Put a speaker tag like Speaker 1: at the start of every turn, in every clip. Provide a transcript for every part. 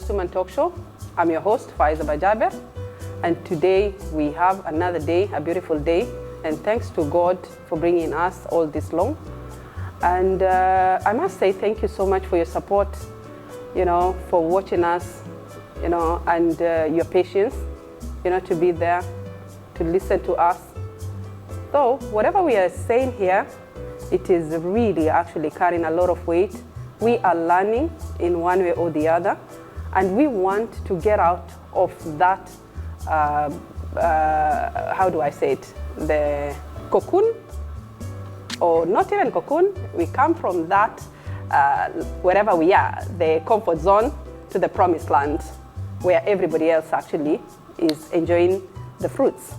Speaker 1: Costume and Talk Show. I'm your host, Faiza Bajaber, and today we have another day, a beautiful day, and thanks to God for bringing us all this long. And I must say thank you so much for your support, for watching us, and your patience, to be there, to listen to us. So whatever we are saying here, it is really actually carrying a lot of weight. We are learning in one way or the other, and we want to get out of that, how do I say it, the cocoon, or not even cocoon. We come from that, wherever we are, the comfort zone, to the promised land, where everybody else actually is enjoying the fruits.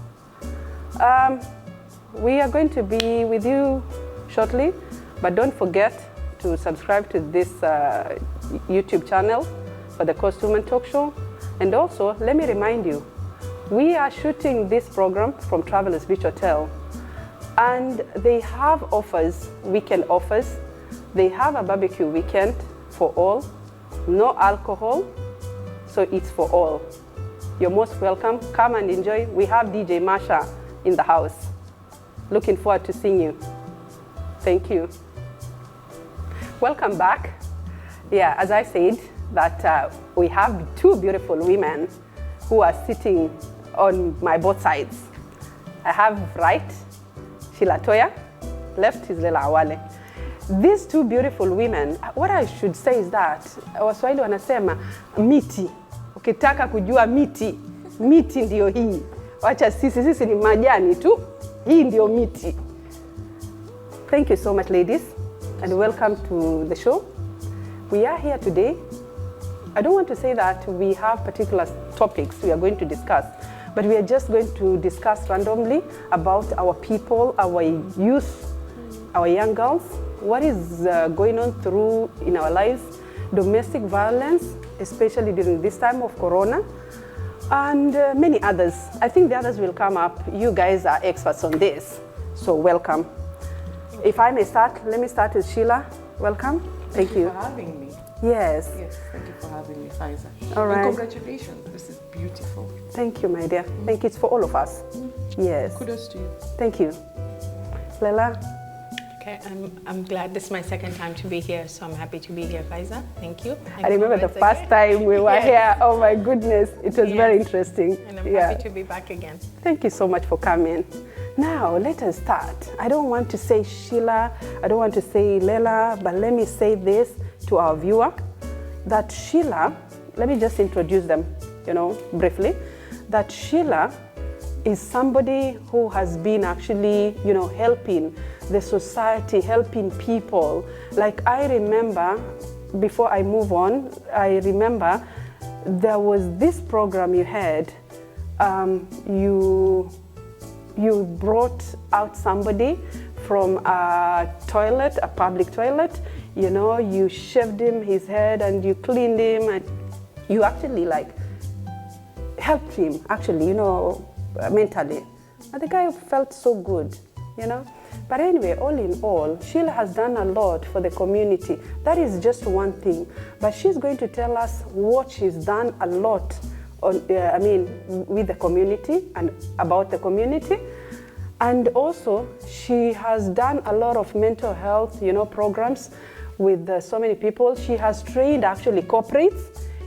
Speaker 1: We are going to be with you shortly, but don't forget to subscribe to this YouTube channel for the Costume and Talk Show. And also, let me remind you, we are shooting this program from Travelers Beach Hotel, and they have offers, weekend offers. They have a barbecue weekend for all, no alcohol, so it's for all. You're most welcome. Come and enjoy. We have DJ Masha in the house. Looking forward to seeing you. Thank you. Welcome back. Yeah, as I said, that we have two beautiful women who are sitting on my both sides. I have right, Sheila Toya, left is Leila Awale. These two beautiful women, what I should say is that, Waswahili wanasema miti. Ukitaka kujua miti, miti ndio hii. Wacha sisi ni majani tu, hii ndio miti. Thank you so much, ladies, and welcome to the show. We are here today. I don't want to say that we have particular topics we are going to discuss, but we are just going to discuss randomly about our people, our youth, our young girls, what is going on through in our lives, domestic violence, especially during this time of Corona, and many others. I think the others will come up. You guys are experts on this, so welcome. If I may start, let me start with Sheila. Welcome.
Speaker 2: Thank you for having me.
Speaker 1: Yes.
Speaker 2: Yes, thank you for having me, Faiza.
Speaker 1: All right.
Speaker 2: And congratulations. This is beautiful.
Speaker 1: Thank you, my dear. Thank you. It's for all of us. Yes.
Speaker 2: Kudos to you.
Speaker 1: Thank you. Leila?
Speaker 3: Okay, I'm glad this is my second time to be here, so I'm happy to be here, Faiza. Thank you.
Speaker 1: I remember the first time we were here. Oh my goodness, it was very interesting.
Speaker 3: And I'm happy to be back again.
Speaker 1: Thank you so much for coming. Now, let us start. I don't want to say Sheila, I don't want to say Leila, but let me say this to our viewer, that Sheila, let me just introduce them, briefly, that Sheila is somebody who has been actually, helping the society, helping people. Like I remember, before I move on, I remember there was this program you had, you brought out somebody from a toilet, a public toilet, you shaved him his head and you cleaned him, and you actually helped him actually, mentally. And the guy felt so good, But anyway, all in all, Sheila has done a lot for the community. That is just one thing. But she's going to tell us what she's done a lot with the community and about the community. And also, she has done a lot of mental health, programs with so many people. She has trained actually corporates.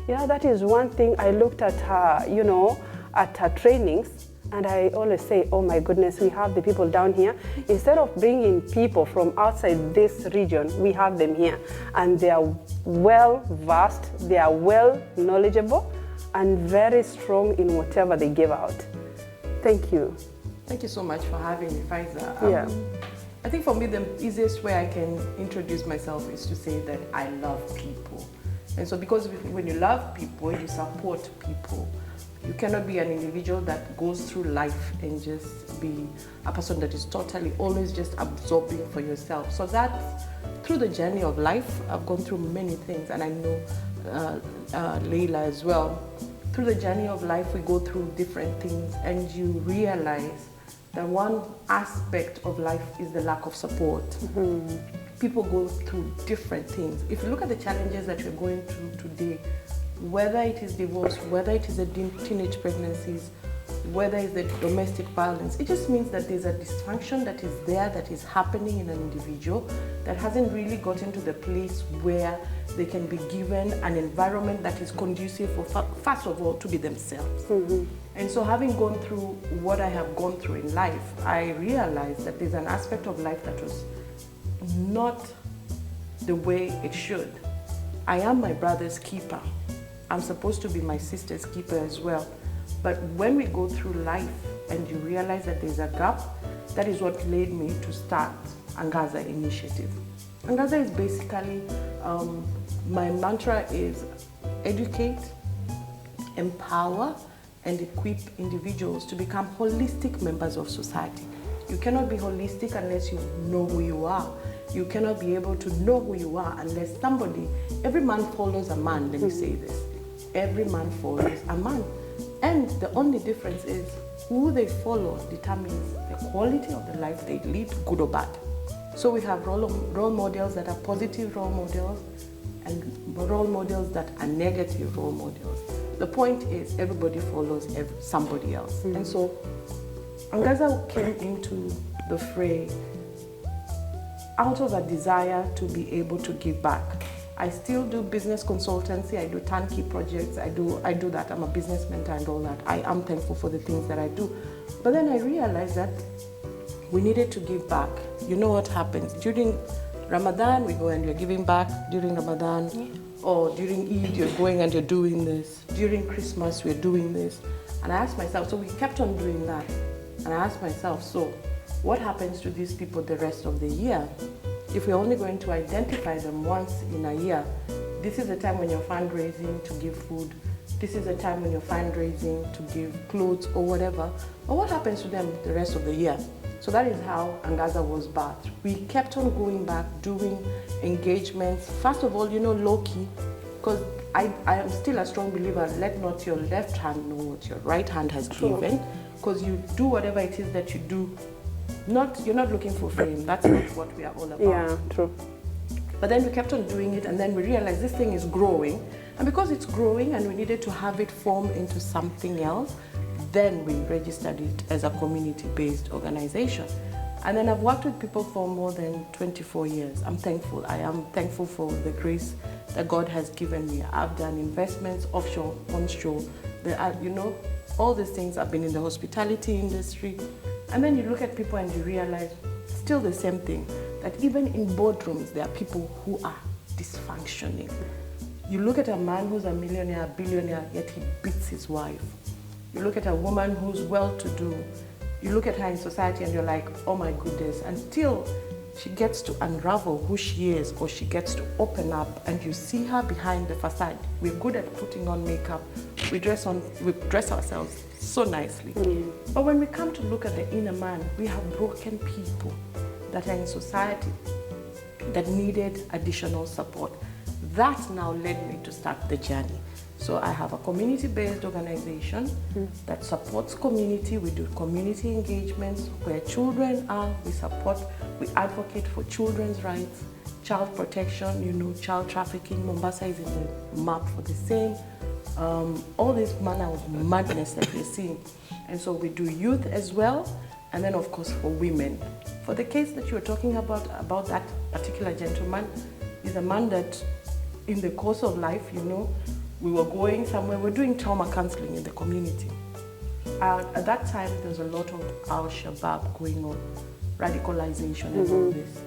Speaker 1: That is one thing I looked at her, at her trainings. And I always say, oh my goodness, we have the people down here. Instead of bringing people from outside this region, we have them here. And they are well versed, they are well knowledgeable, and very strong in whatever they give out. Thank you.
Speaker 2: Thank you so much for having me, Faiza. I think for me, the easiest way I can introduce myself is to say that I love people. And so because when you love people, you support people. You cannot be an individual that goes through life and just be a person that is totally always just absorbing for yourself. So that's through the journey of life. I've gone through many things, and I know Leila as well. Through the journey of life, we go through different things, and you realize that one aspect of life is the lack of support. People go through different things. If you look at the challenges that we're going through today, whether it is divorce, whether it is the teenage pregnancies, whether it's the domestic violence. It just means that there's a dysfunction that is there, that is happening in an individual that hasn't really gotten to the place where they can be given an environment that is conducive for, first of all, to be themselves.
Speaker 1: Mm-hmm.
Speaker 2: And so having gone through what I have gone through in life, I realized that there's an aspect of life that was not the way it should. I am my brother's keeper. I'm supposed to be my sister's keeper as well. But when we go through life and you realize that there's a gap, that is what led me to start Angaza Initiative. Angaza is basically, my mantra is educate, empower, and equip individuals to become holistic members of society. You cannot be holistic unless you know who you are. You cannot be able to know who you are unless every man follows a man, let me say this. Every man follows a man. And the only difference is who they follow determines the quality of the life they lead, good or bad. So we have role models that are positive role models and role models that are negative role models. The point is everybody follows somebody else. Mm-hmm. And so Angaza came into the fray out of a desire to be able to give back. I still do business consultancy, I do turnkey projects, I do that, I'm a business mentor and all that. I am thankful for the things that I do. But then I realized that we needed to give back. You know what happens? During Ramadan, we go and you're giving back during Ramadan, or during Eid, you're going and you're doing this. During Christmas, we're doing this. And I asked myself, so we kept on doing that. And I asked myself, so what happens to these people the rest of the year? If we're only going to identify them once in a year, this is the time when you're fundraising to give food. This is the time when you're fundraising to give clothes or whatever. But what happens to them the rest of the year? So that is how Angaza was birthed. We kept on going back, doing engagements. First of all, low-key, because I am still a strong believer, let not your left hand know what your right hand has given, because you do whatever it is that you do. You're not looking for fame. That's not what we are all about.
Speaker 1: Yeah, true.
Speaker 2: But then we kept on doing it, and then we realized this thing is growing. And because it's growing and we needed to have it form into something else, then we registered it as a community-based organization. And then I've worked with people for more than 24 years. I'm thankful. I am thankful for the grace that God has given me. I've done investments offshore, onshore. All these things. I've been in the hospitality industry. And then you look at people and you realize still the same thing, that even in boardrooms, there are people who are dysfunctioning. You look at a man who's a millionaire, a billionaire, yet he beats his wife. You look at a woman who's well-to-do. You look at her in society and you're like, oh my goodness, until she gets to unravel who she is, or she gets to open up and you see her behind the facade. We're good at putting on makeup. We dress ourselves so nicely. Mm. But when we come to look at the inner man, we have broken people that are in society that needed additional support. That now led me to start the journey. So I have a community-based organization that supports community. We do community engagements where children are. We advocate for children's rights, child protection, child trafficking. Mombasa is in the map for the same. All this manner of madness that we're seeing. And so we do youth as well, and then of course for women. For the case that you were talking about that particular gentleman, is a man that in the course of life, we were going somewhere, we're doing trauma counseling in the community. At that time, there was a lot of Al-Shabaab going on, radicalization and all this.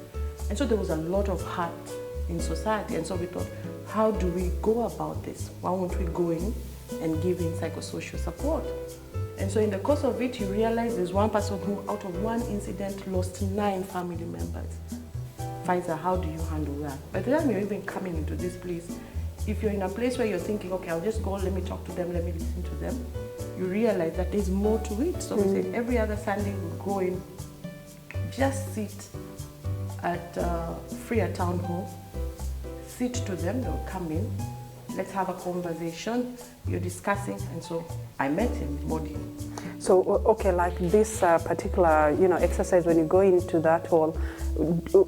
Speaker 2: And so there was a lot of hurt in society. And so we thought, how do we go about this? Why won't we go in and give him psychosocial support? And so in the course of it, you realize there's one person who, out of one incident, lost 9 family members. Faiza, how do you handle that? By the time you're even coming into this place, if you're in a place where you're thinking, okay, I'll just go, let me talk to them, let me listen to them, you realize that there's more to it. So we say every other Sunday we'll go in, just sit at Freer Town Hall, sit to them, they'll come in, let's have a conversation. You're discussing, and so I met him, Modi.
Speaker 1: So, okay, like this particular, exercise, when you go into that hall,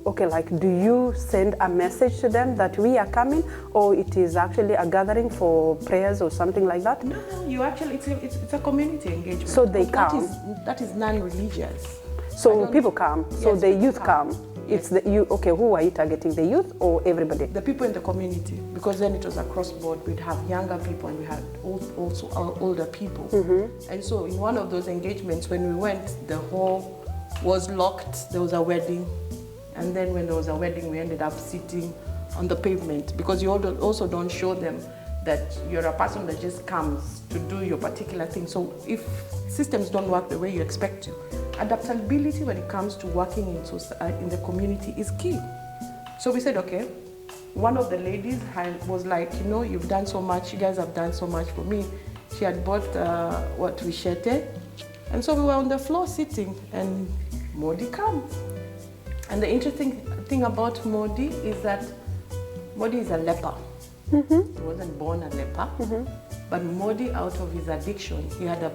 Speaker 1: okay, like, do you send a message to them that we are coming, or it is actually a gathering for prayers or something like that?
Speaker 2: No, you actually, it's a community engagement.
Speaker 1: So they come?
Speaker 2: That is non-religious.
Speaker 1: So people come, so
Speaker 2: Yes,
Speaker 1: the
Speaker 2: people
Speaker 1: youth
Speaker 2: come.
Speaker 1: come. It's the you. Okay, who are you targeting? The youth or everybody?
Speaker 2: The people in the community, because then it was across board. We'd have younger people and we had also older people. And so in one of those engagements, when we went, the hall was locked. There was a wedding, and then when there was a wedding, we ended up sitting on the pavement, because you also don't show them that you're a person that just comes to do your particular thing. So if systems don't work the way you expect to, adaptability when it comes to working in the community is key. So we said, okay, one of the ladies was like, you've done so much, you guys have done so much for me. She had bought Wishete, and so we were on the floor sitting, and Modi comes. And the interesting thing about Modi is that Modi is a leper. He wasn't born a leper. But Modi, out of his addiction, he had a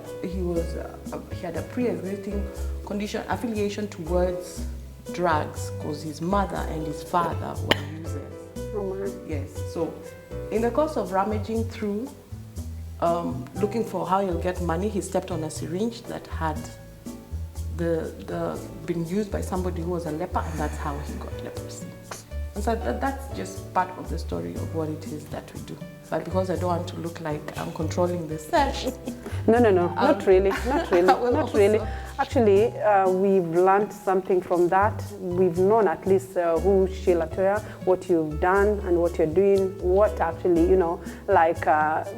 Speaker 2: pre-existing condition, affiliation towards drugs, because his mother and his father were users.
Speaker 1: Oh my.
Speaker 2: Yes. So, in the course of rummaging through, looking for how he'll get money, he stepped on a syringe that had been used by somebody who was a leper, and that's how he got leprosy. And so that's just part of the story of what it is that we do. But because I don't want to look like I'm controlling the set.
Speaker 1: No, not really, not really. Actually, we've learned something from that. We've known at least who Sheila Toya, what you've done and what you're doing, what actually,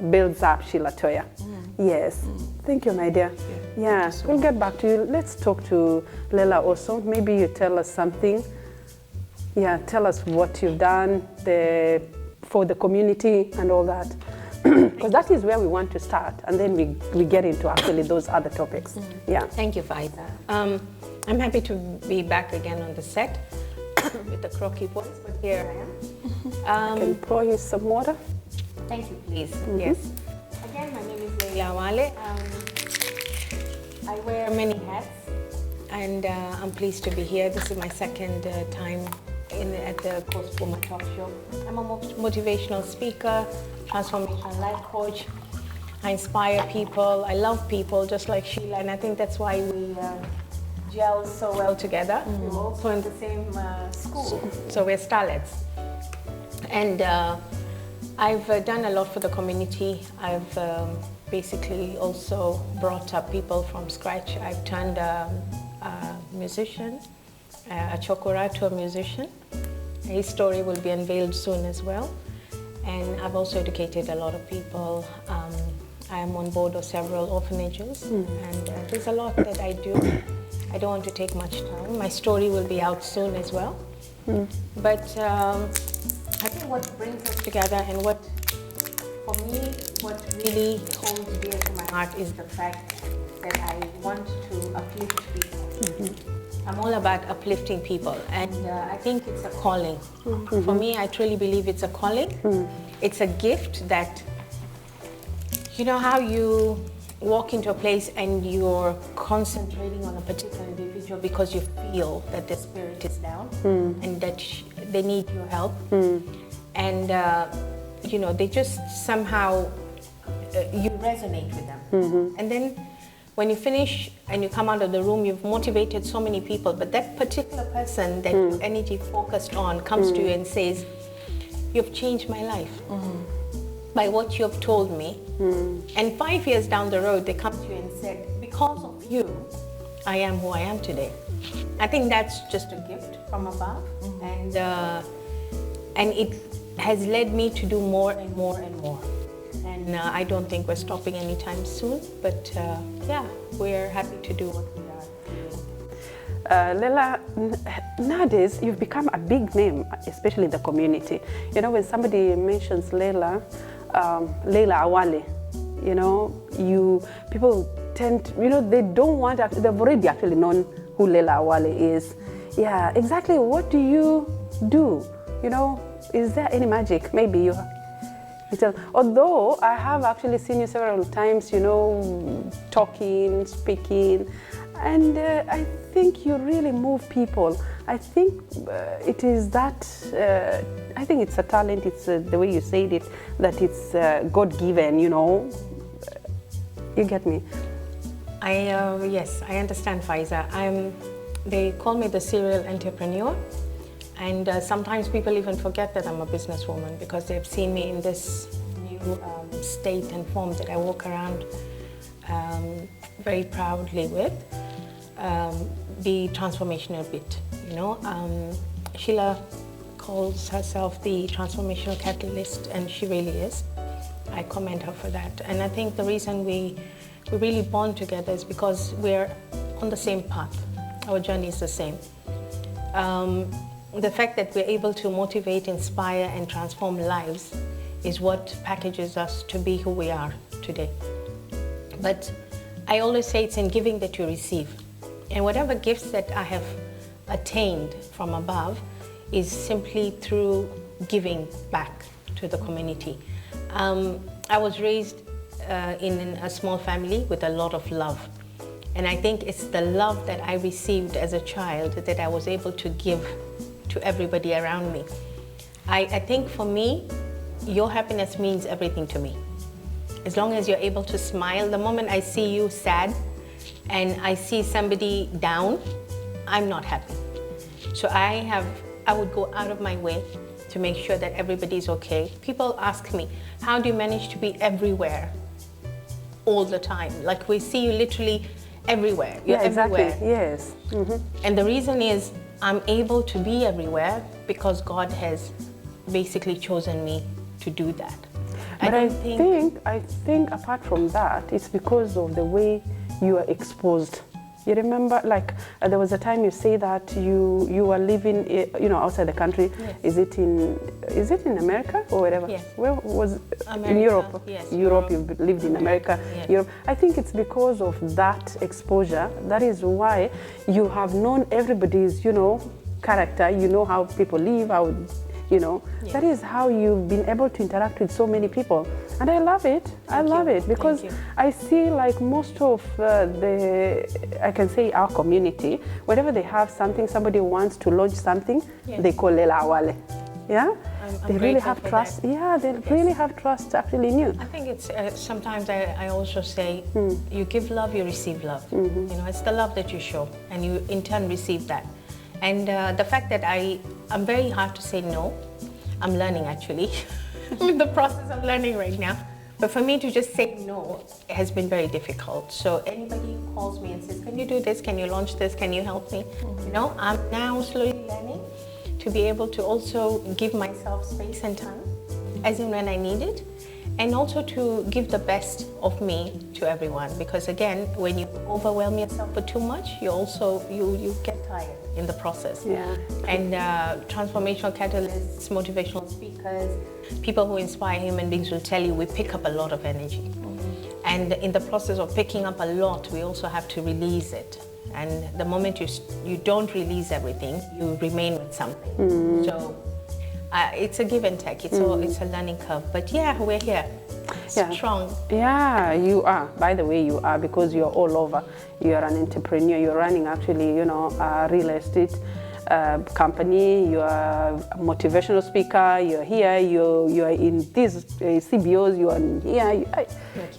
Speaker 1: builds up Sheila Toya. Yes. Thank you, my dear. Yeah,
Speaker 2: So
Speaker 1: we'll get back to you. Let's talk to Leila also. Maybe you tell us something. Yeah, tell us what you've done for the community and all that. Because that is where we want to start, and then we get into actually those other topics. Yeah.
Speaker 3: Thank you, Faiza. I'm happy to be back again on the set with a croaky voice, but here I am.
Speaker 1: Can you pour you some water?
Speaker 3: Thank you, please. Yes. Again, my name is Leila Awale. I wear many hats, and I'm pleased to be here. This is my second time at the Coast Woman Talk Show. I'm a motivational speaker, transformational life coach. I inspire people. I love people, just like Sheila, and I think that's why we gel so well together. We're also in the same school, so we're starlets. And I've done a lot for the community. I've basically also brought up people from scratch. I've turned a musician, a chokora, to a musician. His story will be unveiled soon as well. And I've also educated a lot of people. I am on board of several orphanages, and there's a lot that I do. I don't want to take much time. My story will be out soon as well. But I think what brings us together, and what, for me, what really holds dear to my heart is the fact that I want to uplift people. I'm all about uplifting people, and I think it's a calling. For me, I truly believe it's a calling. It's a gift that, you know how you walk into a place and you're concentrating on a particular individual because you feel that their spirit is down and that they need your help. And, they just somehow, you resonate with them. And then when you finish and you come out of the room, you've motivated so many people, but that particular person that your energy focused on comes to you and says, you've changed my life by what you have told me. And 5 years down the road, they come to you and said, because of you, I am who I am today. I think that's just a gift from above. And it has led me to do more and more and more. And I don't think we're stopping anytime soon, but we're happy to do what we are doing.
Speaker 1: Leila, nowadays you've become a big name, especially in the community. When somebody mentions Leila, Leila Awale, people tend, they don't want, they've already actually known who Leila Awale is. Yeah, exactly. What do you do? Is there any magic? Maybe you. Although I have actually seen you several times, you know, talking, speaking, and I think you really move people. I think it is that, I think it's a talent, it's the way you said it, that it's God-given, you know. You get me?
Speaker 3: Yes, I understand, Faiza. They call me the serial entrepreneur. And sometimes people even forget that I'm a businesswoman because they've seen me in this new state and form that I walk around very proudly with, the transformational bit. You know, Sheila calls herself the transformational catalyst, and she really is. I commend her for that. And I think the reason we really bond together is because we're on the same path. Our journey is the same. The fact that we're able to motivate, inspire, and transform lives is what packages us to be who we are today. But I always say it's in giving that you receive. And whatever gifts that I have attained from above is simply through giving back to the community. I was raised in a small family with a lot of love. And I think it's the love that I received as a child that I was able to give to everybody around me. I think for me, your happiness means everything to me. As long as you're able to smile, the moment I see you sad and I see somebody down, I'm not happy. So I would go out of my way to make sure that everybody's okay. People ask me, how do you manage to be everywhere all the time? Like we see you literally everywhere. You're
Speaker 1: exactly.
Speaker 3: everywhere.
Speaker 1: Yes. Mm-hmm.
Speaker 3: And the reason is I'm able to be everywhere because God has basically chosen me to do that.
Speaker 1: But I think apart from that, it's because of the way you are exposed. You remember, like there was a time you say that you were living, you know, outside the country.
Speaker 3: Yes.
Speaker 1: Is it in America or wherever?
Speaker 3: Yes.
Speaker 1: Where was
Speaker 3: America,
Speaker 1: in Europe?
Speaker 3: yes.
Speaker 1: Europe. You've lived in America.
Speaker 3: Yes.
Speaker 1: Europe. I think it's because of that exposure. That is why you have known everybody's, you know, character. You know how people live, how, you know. Yes. That is how you've been able to interact with so many people. And I love it. I love it because I see like most of I can say our community, whenever they have something, somebody wants to launch something, they call Leila Awale. Yeah? They really have trust. Yeah, they really have trust actually in you.
Speaker 3: I think it's, sometimes I also say, you give love, you receive love. You know, it's the love that you show and you in turn receive that. And the fact that I'm very hard to say no. I'm learning actually. I'm in the process of learning right now. But for me to just say no has been very difficult. So anybody who calls me and says, can you do this? Can you launch this? Can you help me? You know, I'm now slowly learning to be able to also give myself space and time as and when I need it. And also to give the best of me to everyone. Because again, when you overwhelm yourself with too much, you get tired in the process.
Speaker 1: Yeah.
Speaker 3: And transformational catalysts, motivational speakers, people who inspire human beings will tell you we pick up a lot of energy. And in the process of picking up a lot, we also have to release it. And the moment you don't release everything, you remain with something. So it's a give and take. It's a learning curve. But yeah, we're here. Strong.
Speaker 1: Yeah, you are. By the way, you are, because you're all over. You are an entrepreneur. You're running actually, you know, a real estate company. You are a motivational speaker. You're here. You are in these CBOs. You are here.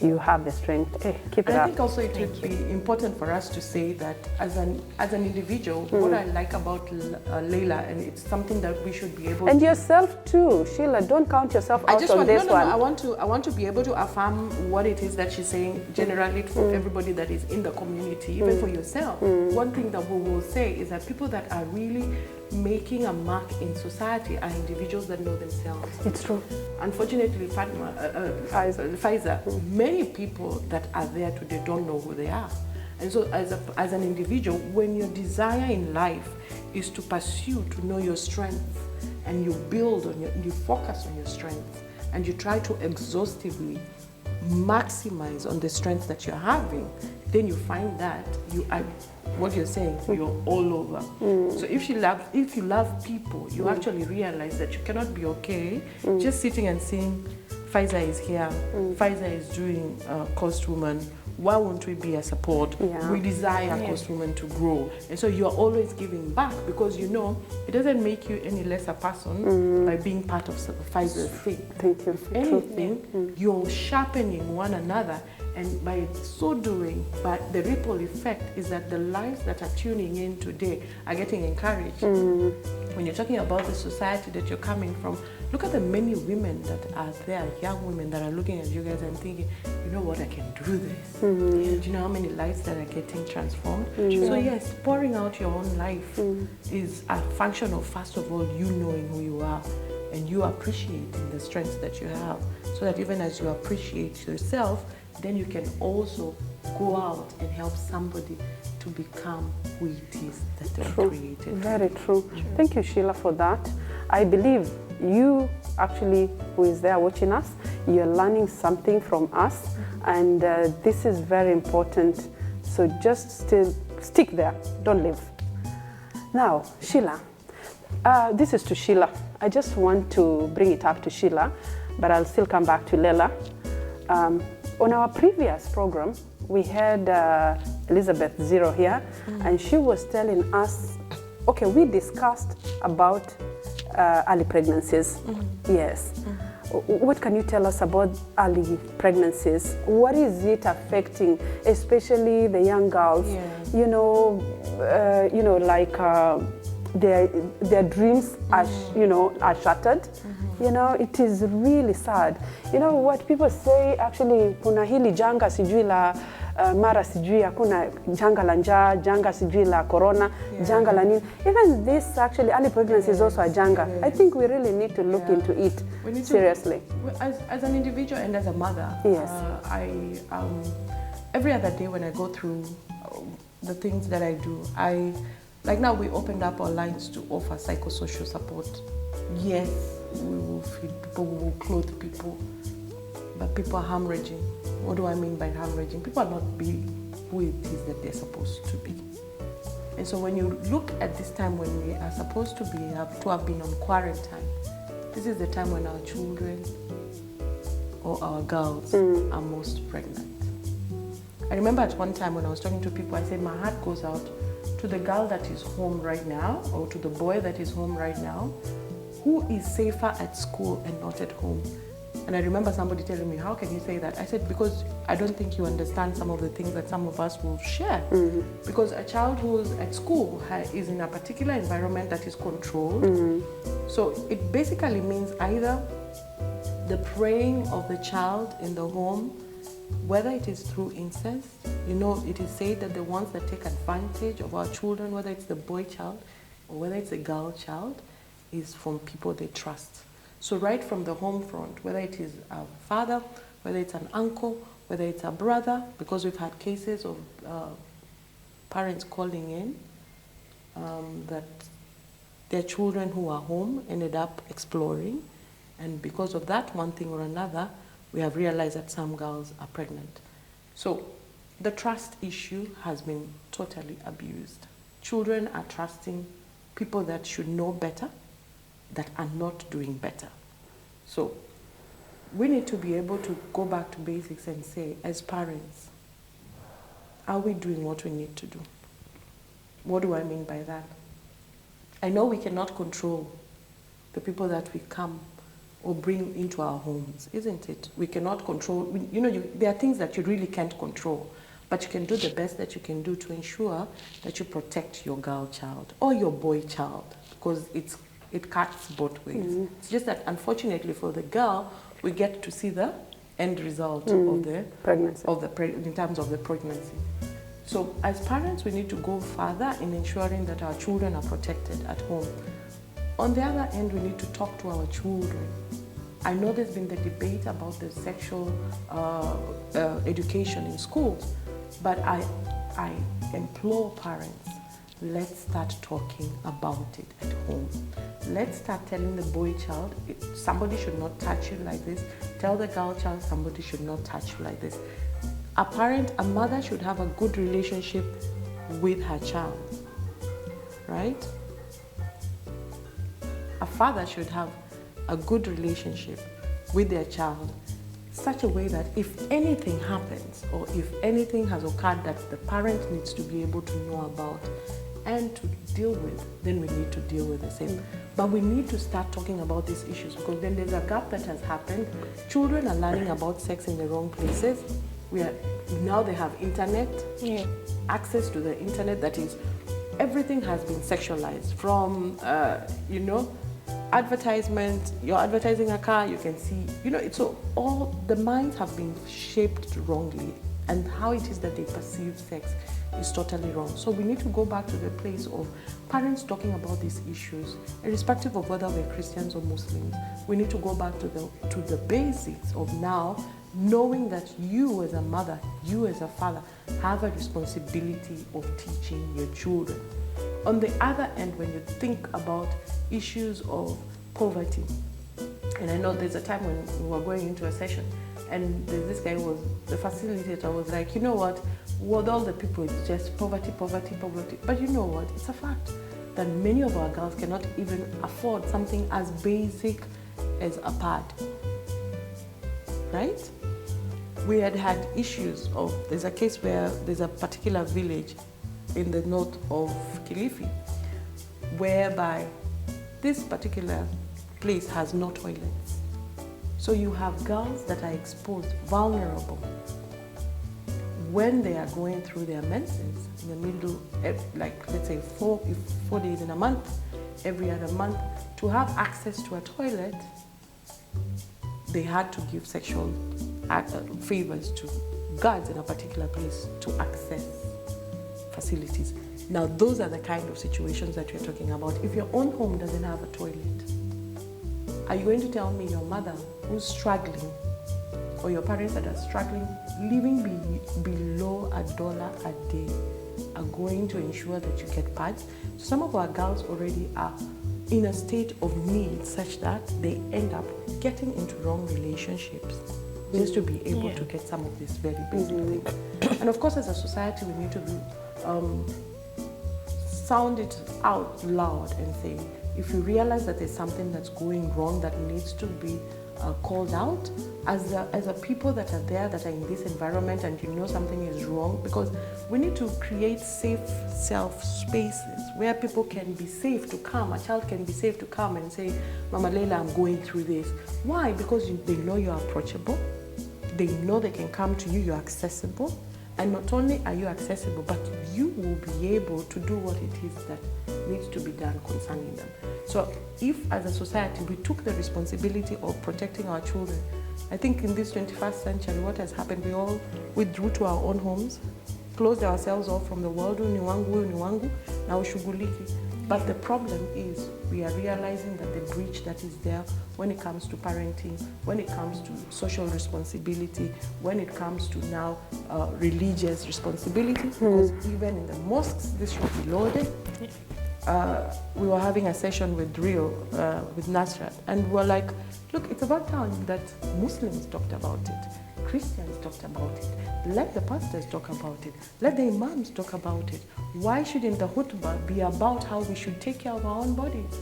Speaker 1: You have the strength. Hey, keep it up.
Speaker 2: I think also it would be important for us to say that as an individual, what I like about Leila, and it's something that we should be able
Speaker 1: and
Speaker 2: to...
Speaker 1: yourself too, Sheila. Don't count yourself out on this one.
Speaker 2: I want to be able to affirm what it is that she's saying generally for everybody that is in the community, even for yourself. One thing that we will say is that people that are really making a mark in society are individuals that know themselves.
Speaker 1: It's true.
Speaker 2: Unfortunately, Faiza, many people that are there today don't know who they are. And so as an individual, when your desire in life is to pursue, to know your strengths, and you build on you focus on your strengths, and you try to exhaustively maximize on the strengths that you're having, then you find that you are, what you're saying, you're all over. So if you love people, you actually realize that you cannot be okay just sitting and seeing Faiza is here, Faiza is doing Coast Woman, why won't we be a support?
Speaker 1: Yeah.
Speaker 2: We desire Coast Woman to grow. And so you're always giving back because you know it doesn't make you any less a person by being part of Faiza's thing.
Speaker 1: Thank you.
Speaker 2: If anything, you're sharpening one another, and by so doing, but the ripple effect is that the lives that are tuning in today are getting encouraged. When you're talking about the society that you're coming from, look at the many women that are there, young women that are looking at you guys and thinking, you know what, I can do this. Do you know how many lives that are getting transformed? So yes, pouring out your own life is a function of, first of all, you knowing who you are and you appreciating the strengths that you have, so that even as you appreciate yourself, then you can also go out and help somebody to become who it is that they're created.
Speaker 1: Very true. Thank you, Sheila, for that. I believe you actually, who is there watching us, you're learning something from us, and this is very important. So just still stick there, don't leave. Now, Sheila, this is to Sheila. I just want to bring it up to Sheila, but I'll still come back to Leila. On our previous program, we had Elizabeth Zero here, and she was telling us, okay, we discussed about early pregnancies. Yes. What can you tell us about early pregnancies? What is it affecting, especially the young girls? You know, like their dreams are, are shattered. You know, it is really sad. You know what people say, actually, kuna hili janga sijui la mara sijui hakuna janga la njaa, janga sijui la corona, janga la nini. Even this actually, early pregnancy is also a janga. I think we really need to look into it seriously.
Speaker 2: As an individual and as a mother, every other day when I go through the things that I do, like now we opened up our lines to offer psychosocial support. Yes, we will feed people, we will clothe people, but people are hemorrhaging. What do I mean by hemorrhaging? People are not being who it is that they're supposed to be. And so when you look at this time when we are supposed to have been on quarantine, this is the time when our children or our girls are most pregnant. I remember at one time when I was talking to people, I said my heart goes out to the girl that is home right now, or to the boy that is home right now, who is safer at school and not at home. And I remember somebody telling me, how can you say that? I said, because I don't think you understand some of the things that some of us will share. Because a child who's at school is in a particular environment that is controlled. So it basically means either the preying of the child in the home, whether it is through incest. You know, it is said that the ones that take advantage of our children, whether it's the boy child or whether it's a girl child, is from people they trust. So right from the home front, whether it is a father, whether it's an uncle, whether it's a brother, because we've had cases of parents calling in that their children who are home ended up exploring, and because of that one thing or another, we have realized that some girls are pregnant. So the trust issue has been totally abused. Children are trusting people that should know better, that are not doing better. So we need to be able to go back to basics and say, as parents, are we doing what we need to do? What do I mean by that? I know we cannot control the people that we come or bring into our homes, isn't it? We cannot control, there are things that you really can't control, but you can do the best that you can do to ensure that you protect your girl child or your boy child, because it cuts both ways. It's just that unfortunately for the girl, we get to see the end result of the pregnancy, in terms of the pregnancy. So as parents, we need to go further in ensuring that our children are protected at home. On the other end, we need to talk to our children. I know there's been the debate about the sexual education in schools, but I implore parents, let's start talking about it at home. Let's start telling the boy child, somebody should not touch you like this. Tell the girl child, somebody should not touch you like this. A mother should have a good relationship with her child, right? A father should have a good relationship with their child, such a way that if anything happens or if anything has occurred that the parent needs to be able to know about and to deal with, then we need to deal with the same. But we need to start talking about these issues, because then there's a gap that has happened. Children are learning about sex in the wrong places. Now they have internet, access to the internet, that is, everything has been sexualized from, advertisement. You're advertising a car, you can see, so all the minds have been shaped wrongly, and how it is that they perceive sex is totally wrong. So we need to go back to the place of parents talking about these issues, irrespective of whether we're Christians or Muslims. We need to go back to the basics of now knowing that you as a mother, you as a father, have a responsibility of teaching your children. On the other end, when you think about issues of poverty, and I know there's a time when we were going into a session, and this guy the facilitator was like, you know what, with all the people, it's just poverty, poverty, poverty. But you know what, it's a fact that many of our girls cannot even afford something as basic as a pad, right? We had issues of, there's a case where there's a particular village in the north of Kilifi, whereby this particular place has no toilets. So you have girls that are exposed, vulnerable, when they are going through their menses in the middle, like let's say 4 days in a month, every other month, to have access to a toilet, they had to give sexual favors to guards in a particular place to access facilities. Now, those are the kind of situations that you're talking about. If your own home doesn't have a toilet, are you going to tell me your mother who's struggling, or your parents that are struggling, living below $1 a day, are going to ensure that you get pads? Some of our girls already are in a state of need such that they end up getting into wrong relationships just to be able to get some of these very basic things. And of course, as a society, we need to sound it out loud and say, if you realize that there's something that's going wrong that needs to be called out, as a people that are there, that are in this environment, and you know something is wrong, because we need to create safe spaces where people can be safe to come, a child can be safe to come and say, Mama Leila, I'm going through this. Why? Because they know you're approachable, they know they can come to you, you're accessible, and not only are you accessible, but you will be able to do what it is that needs to be done concerning them. So if as a society we took the responsibility of protecting our children, I think in this 21st century, what has happened, we all withdrew to our own homes, closed ourselves off from the world, ni wangu, na ushughuliki. But the problem is we are realizing that the breach that is there when it comes to parenting, when it comes to social responsibility, when it comes to now religious responsibility, because even in the mosques, this should be loaded. We were having a session with Rio, with Nasrat, and we were like, look, it's about time that Muslims talked about it, Christians talked about it, let the pastors talk about it, let the imams talk about it. Why shouldn't the khutbah be about how we should take care of our own bodies?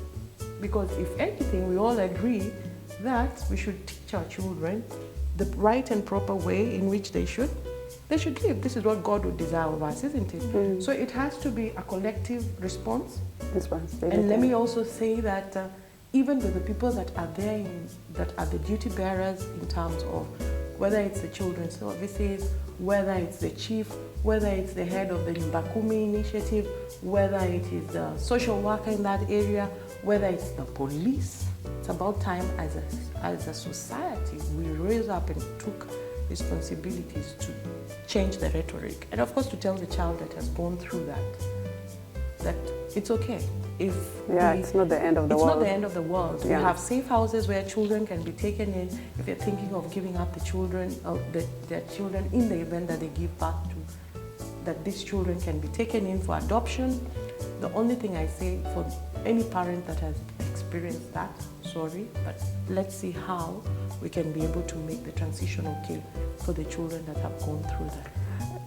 Speaker 2: Because if anything, we all agree that we should teach our children the right and proper way in which they should live. This is what God would desire of us, isn't it? So it has to be a collective response. And let me also say that even with the people that are there, that are the duty bearers in terms of whether it's the children's services, whether it's the chief, whether it's the head of the Mbakumi initiative, whether it is the social worker in that area, whether it's the police, it's about time as a society we rose up and took responsibilities to change the rhetoric. And of course to tell the child that has gone through that it's okay.
Speaker 1: It's not the end of the world.
Speaker 2: It's not the end of the world. We have safe houses where children can be taken in. If you're thinking of giving up the children, their children in the event that they give birth to, that these children can be taken in for adoption. The only thing I say for any parent that has experienced that, sorry, but let's see how we can be able to make the transition okay for the children that have gone through that.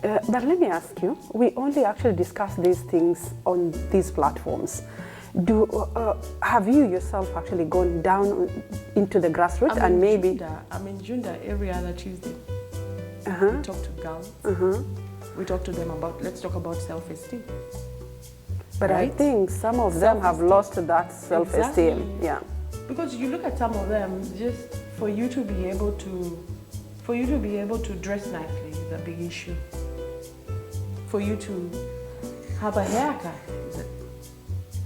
Speaker 1: But let me ask you, we only actually discuss these things on these platforms. Have you yourself actually gone down into the grassroots and maybe?
Speaker 2: I'm in Junda every other Tuesday. We talk to girls. We talk to them about, let's talk about self-esteem.
Speaker 1: But right? I think some of them have lost that self-esteem. Exactly. Yeah.
Speaker 2: Because you look at some of them, just for you to be able to dress nicely is a big issue. For you to have a haircut,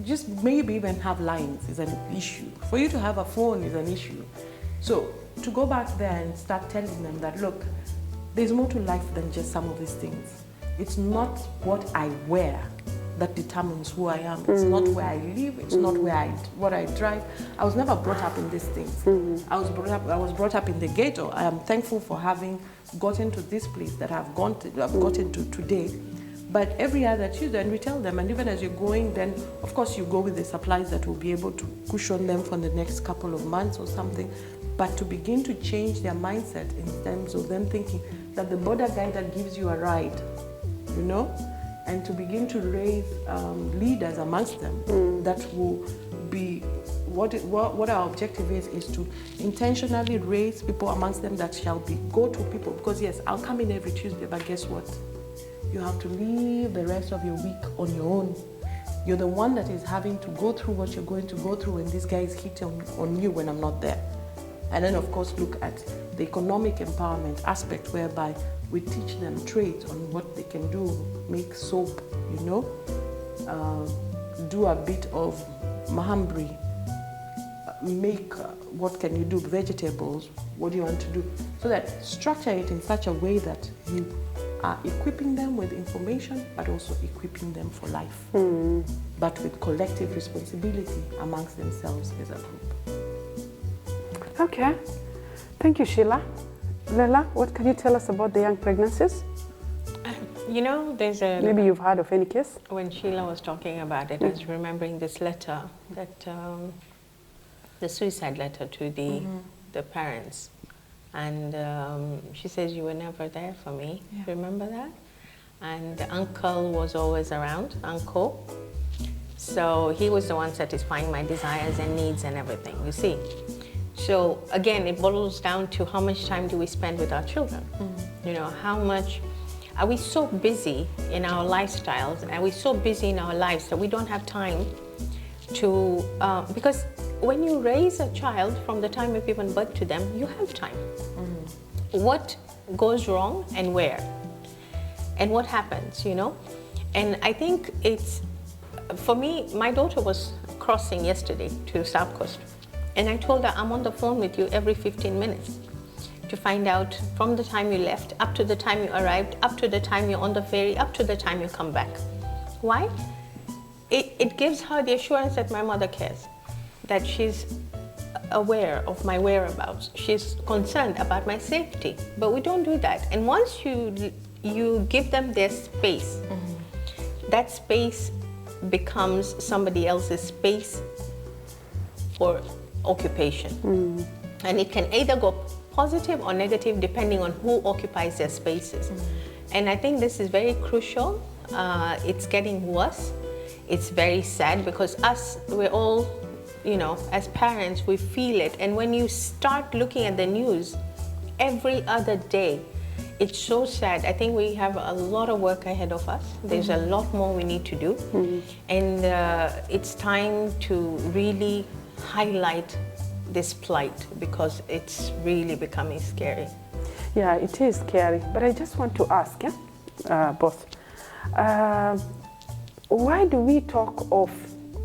Speaker 2: just maybe even have lines is an issue. For you to have a phone is an issue. So to go back there and start telling them that, look, there's more to life than just some of these things. It's not what I wear that determines who I am. It's not where I live. It's not what I drive. I was never brought up in these things. I was brought up in the ghetto. I am thankful for having gotten to this place that I've gotten to today. But every other Tuesday, and we tell them, and even as you're going, then of course you go with the supplies that will be able to cushion them for the next couple of months or something. But to begin to change their mindset in terms of them thinking that the border guy that gives you a ride, you know, and to begin to raise leaders amongst them that will be, what our objective is to intentionally raise people amongst them that shall be go-to people. Because yes, I'll come in every Tuesday, but guess what? You have to live the rest of your week on your own. You're the one that is having to go through what you're going to go through when these guys hit on you when I'm not there. And then of course look at the economic empowerment aspect whereby we teach them trades on what they can do, make soap, you know, do a bit of mahambri, make what can you do, vegetables, what do you want to do, so that structure it in such a way that you are equipping them with information but also equipping them for life, but with collective responsibility amongst themselves as a group.
Speaker 1: Okay, thank you, Sheila. Leila, what can you tell us about the young pregnancies?
Speaker 3: You know, there's a...
Speaker 1: Maybe you've heard of any case?
Speaker 3: When Sheila was talking about it, I was remembering this letter, that the suicide letter to the parents. And she says, you were never there for me. Yeah. Remember that? And the uncle was always around, uncle. So he was the one satisfying my desires and needs and everything, you see. So again, it boils down to how much time do we spend with our children? You know, how much, are we so busy in our lifestyles, and are we so busy in our lives that we don't have time to, because when you raise a child from the time you've given birth to them, you have time. What goes wrong and where? And what happens, you know? And I think it's, for me, my daughter was crossing yesterday to South Coast. And I told her, I'm on the phone with you every 15 minutes to find out from the time you left, up to the time you arrived, up to the time you're on the ferry, up to the time you come back. Why? It gives her the assurance that my mother cares, that she's aware of my whereabouts. She's concerned about my safety. But we don't do that. And once you give them their space, that space becomes somebody else's space for occupation. And it can either go positive or negative depending on who occupies their spaces. And I think this is very crucial. It's getting worse. It's very sad because we're all, you know, as parents, we feel it. And when you start looking at the news every other day, it's so sad. I think we have a lot of work ahead of us. There's a lot more we need to do. And it's time to really highlight this plight because it's really becoming scary.
Speaker 1: Yeah, it is scary. But I just want to ask, both, why do we talk of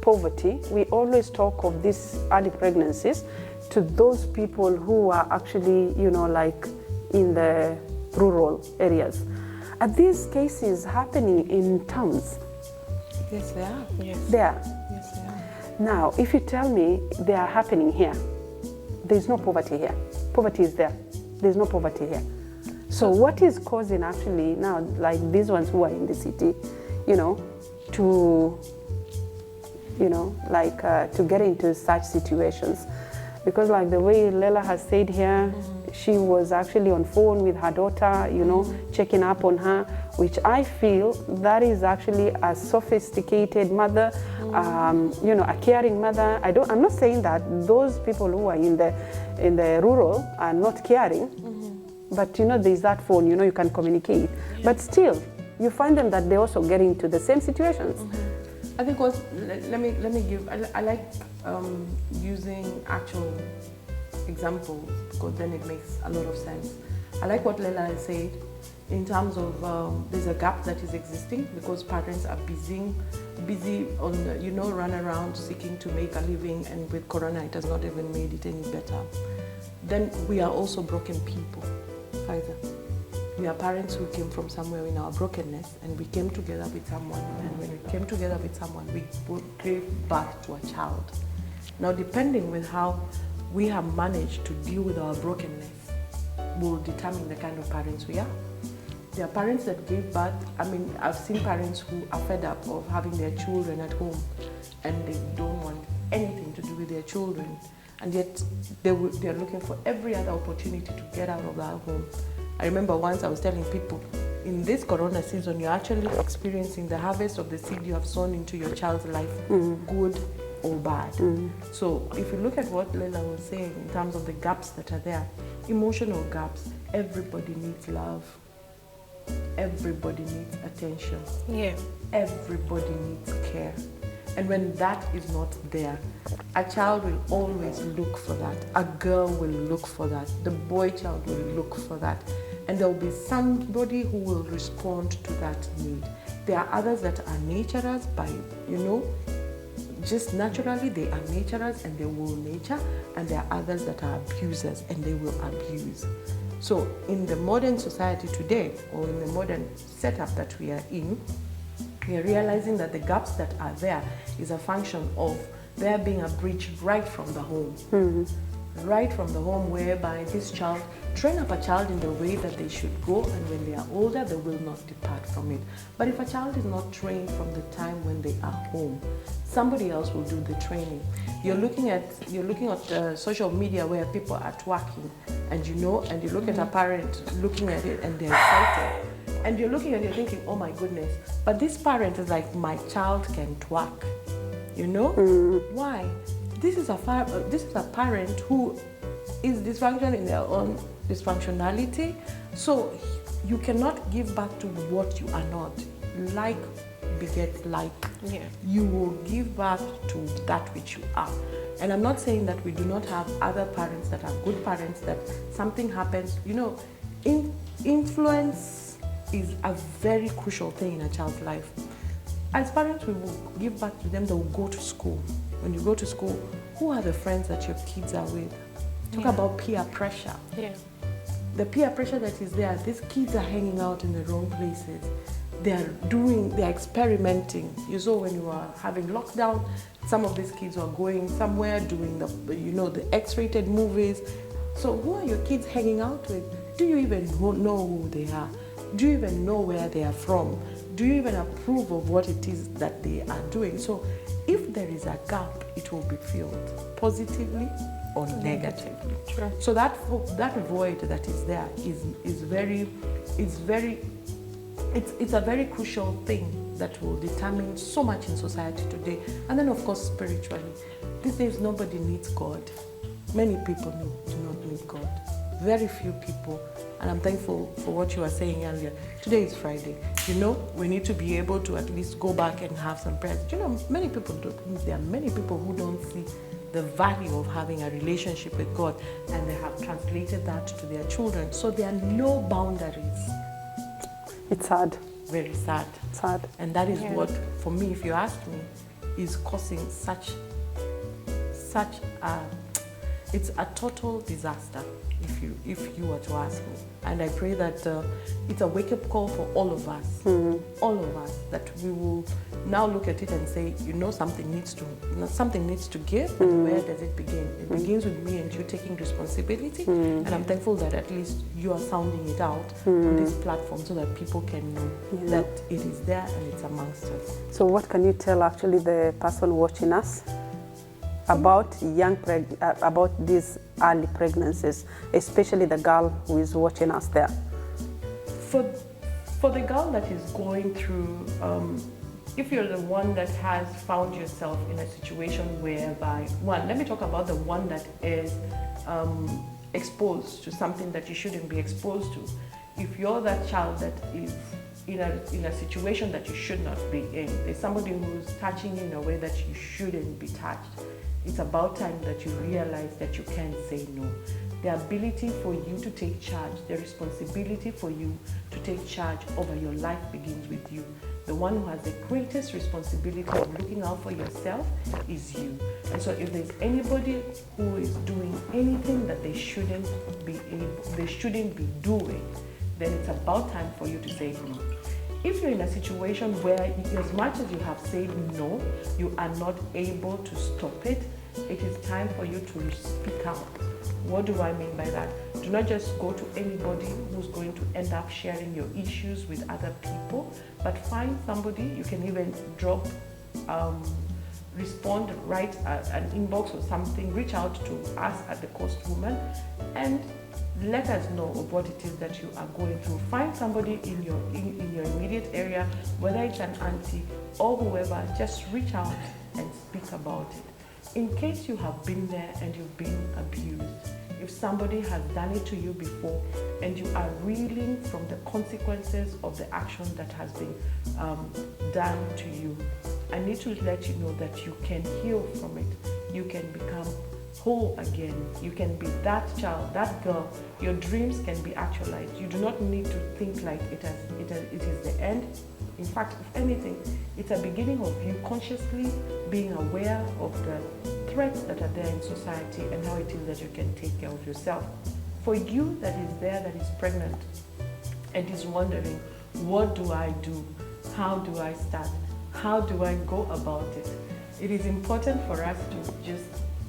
Speaker 1: poverty? We always talk of these early pregnancies to those people who are actually, you know, like in the rural areas. Are these cases happening in towns?
Speaker 2: Yes, they are.
Speaker 1: Yes. They are?
Speaker 2: Yes, they are.
Speaker 1: Now, if you tell me they are happening here, there's no poverty here. Poverty is there. There's no poverty here. So what is causing actually now, like these ones who are in the city, you know, to, you know, like to get into such situations? Because like the way Leila has said here, she was actually on phone with her daughter, you know, checking up on her, which I feel that is actually a sophisticated mother, you know, a caring mother. I'm not saying that those people who are in the rural are not caring, but you know, there's that phone, you know, you can communicate. But still, you find them that they also get into the same situations.
Speaker 2: I think let me give. I like using actual examples because then it makes a lot of sense. I like what Leila has said in terms of there's a gap that is existing because parents are busy on you know, run around seeking to make a living, and with Corona it has not even made it any better. Then we are also broken people, Faiza. We are parents who came from somewhere in our brokenness, and we came together with someone, and when we came together with someone, we gave birth to a child. Now, depending with how we have managed to deal with our brokenness will determine the kind of parents we are. There are parents that gave birth. I mean, I've seen parents who are fed up of having their children at home, and they don't want anything to do with their children, and yet they're looking for every other opportunity to get out of that home. I remember once I was telling people, in this Corona season, you're actually experiencing the harvest of the seed you have sown into your child's life, good or bad. So if you look at what Leila was saying in terms of the gaps that are there, emotional gaps, everybody needs love. Everybody needs attention. Yeah. Everybody needs care. And when that is not there, a child will always look for that. A girl will look for that. The boy child will look for that. And there will be somebody who will respond to that need. There are others that are naturers by, you know, just naturally they are naturers and they will nature. And there are others that are abusers and they will abuse. So in the modern society today, or in the modern setup that we are in, we are realizing that the gaps that are there is a function of there being a breach right from the home. Right from the home, whereby this child, train up a child in the way that they should go, and when they are older, they will not depart from it. But if a child is not trained from the time when they are home, somebody else will do the training. You're looking at social media where people are twerking, and you know, and you look at a parent looking at it and they're excited. And you're looking and you're thinking, oh my goodness, but this parent is like, my child can twerk, you know? Why? This is a parent who is dysfunctional in their own dysfunctionality. So you cannot give back to what you are not. Like begets like. Yeah. You will give birth to that which you are. And I'm not saying that we do not have other parents that are good parents, that something happens. You know, influence is a very crucial thing in a child's life. As parents, we will give back to them. They will go to school. When you go to school, who are the friends that your kids are with? Talk about peer pressure. Yeah. The peer pressure that is there, these kids are hanging out in the wrong places. They're experimenting. You saw when you were having lockdown, some of these kids were going somewhere doing the X-rated movies. So who are your kids hanging out with? Do you even know who they are? Do you even know where they are from? Do you even approve of what it is that they are doing? So if there is a gap, it will be filled positively or negatively. Sure. So that void that is there is a very crucial thing that will determine so much in society today. And then of course spiritually, these days nobody needs God. Many people do not need God. Very few people. And I'm thankful for what you were saying earlier. Today is Friday. You know, we need to be able to at least go back and have some prayers. You know, there are many people who don't see the value of having a relationship with God, and they have translated that to their children. So there are no boundaries.
Speaker 1: It's sad.
Speaker 2: Very sad.
Speaker 1: Sad.
Speaker 2: And that is what, for me, if you ask me, is causing such it's a total disaster, if you were to ask me. And I pray that it's a wake-up call for all of us, that we will now look at it and say, you know, something needs to give, and where does it begin? It begins with me and you taking responsibility, and I'm thankful that at least you are sounding it out on this platform so that people can know that it is there and it's amongst us.
Speaker 1: So what can you tell actually the person watching us about about these early pregnancies, especially the girl who is watching us there?
Speaker 2: For the girl that is going through, if you're the one that has found yourself in a situation whereby, let me talk about the one that is exposed to something that you shouldn't be exposed to. If you're that child that is in a situation that you should not be in, there's somebody who's touching you in a way that you shouldn't be touched, it's about time that you realize that you can't say no. The ability for you to take charge, the responsibility for you to take charge over your life begins with you. The one who has the greatest responsibility of looking out for yourself is you. And so if there's anybody who is doing anything that they shouldn't be doing, then it's about time for you to say no. If you're in a situation where as much as you have said no, you are not able to stop it, it is time for you to speak out. What do I mean by that? Do not just go to anybody who's going to end up sharing your issues with other people, but find somebody. You can even drop, respond, write an inbox or something, reach out to us at the Coast Woman and let us know of what it is that you are going through. Find somebody in your immediate area, whether it's an auntie or whoever, just reach out and speak about it. In case you have been there and you've been abused, if somebody has done it to you before and you are reeling from the consequences of the action that has been done to you, I need to let you know that you can heal from it. You can become whole again. You can be that child, that girl. Your dreams can be actualized. You do not need to think like it is the end. In fact, if anything, it's a beginning of you consciously being aware of the threats that are there in society and how it is that you can take care of yourself. For you that is there, that is pregnant and is wondering, what do I do? How do I start? How do I go about it? It is important for us to just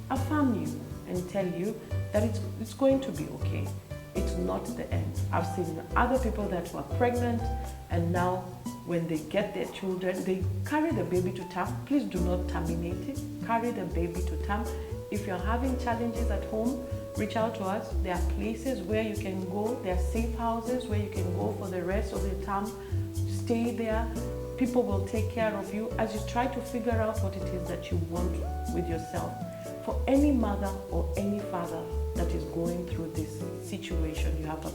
Speaker 2: affirm you and tell you that it's going to be okay. It's not the end. I've seen other people that were pregnant and now when they get their children, they carry the baby to term. Please do not terminate it. Carry the baby to term. If you're having challenges at home, reach out to us. There are places where you can go. There are safe houses where you can go for the rest of the term. Stay there. People will take care of you as you try to figure out what it is that you want with yourself. For any mother or any father that is going through this situation, you have a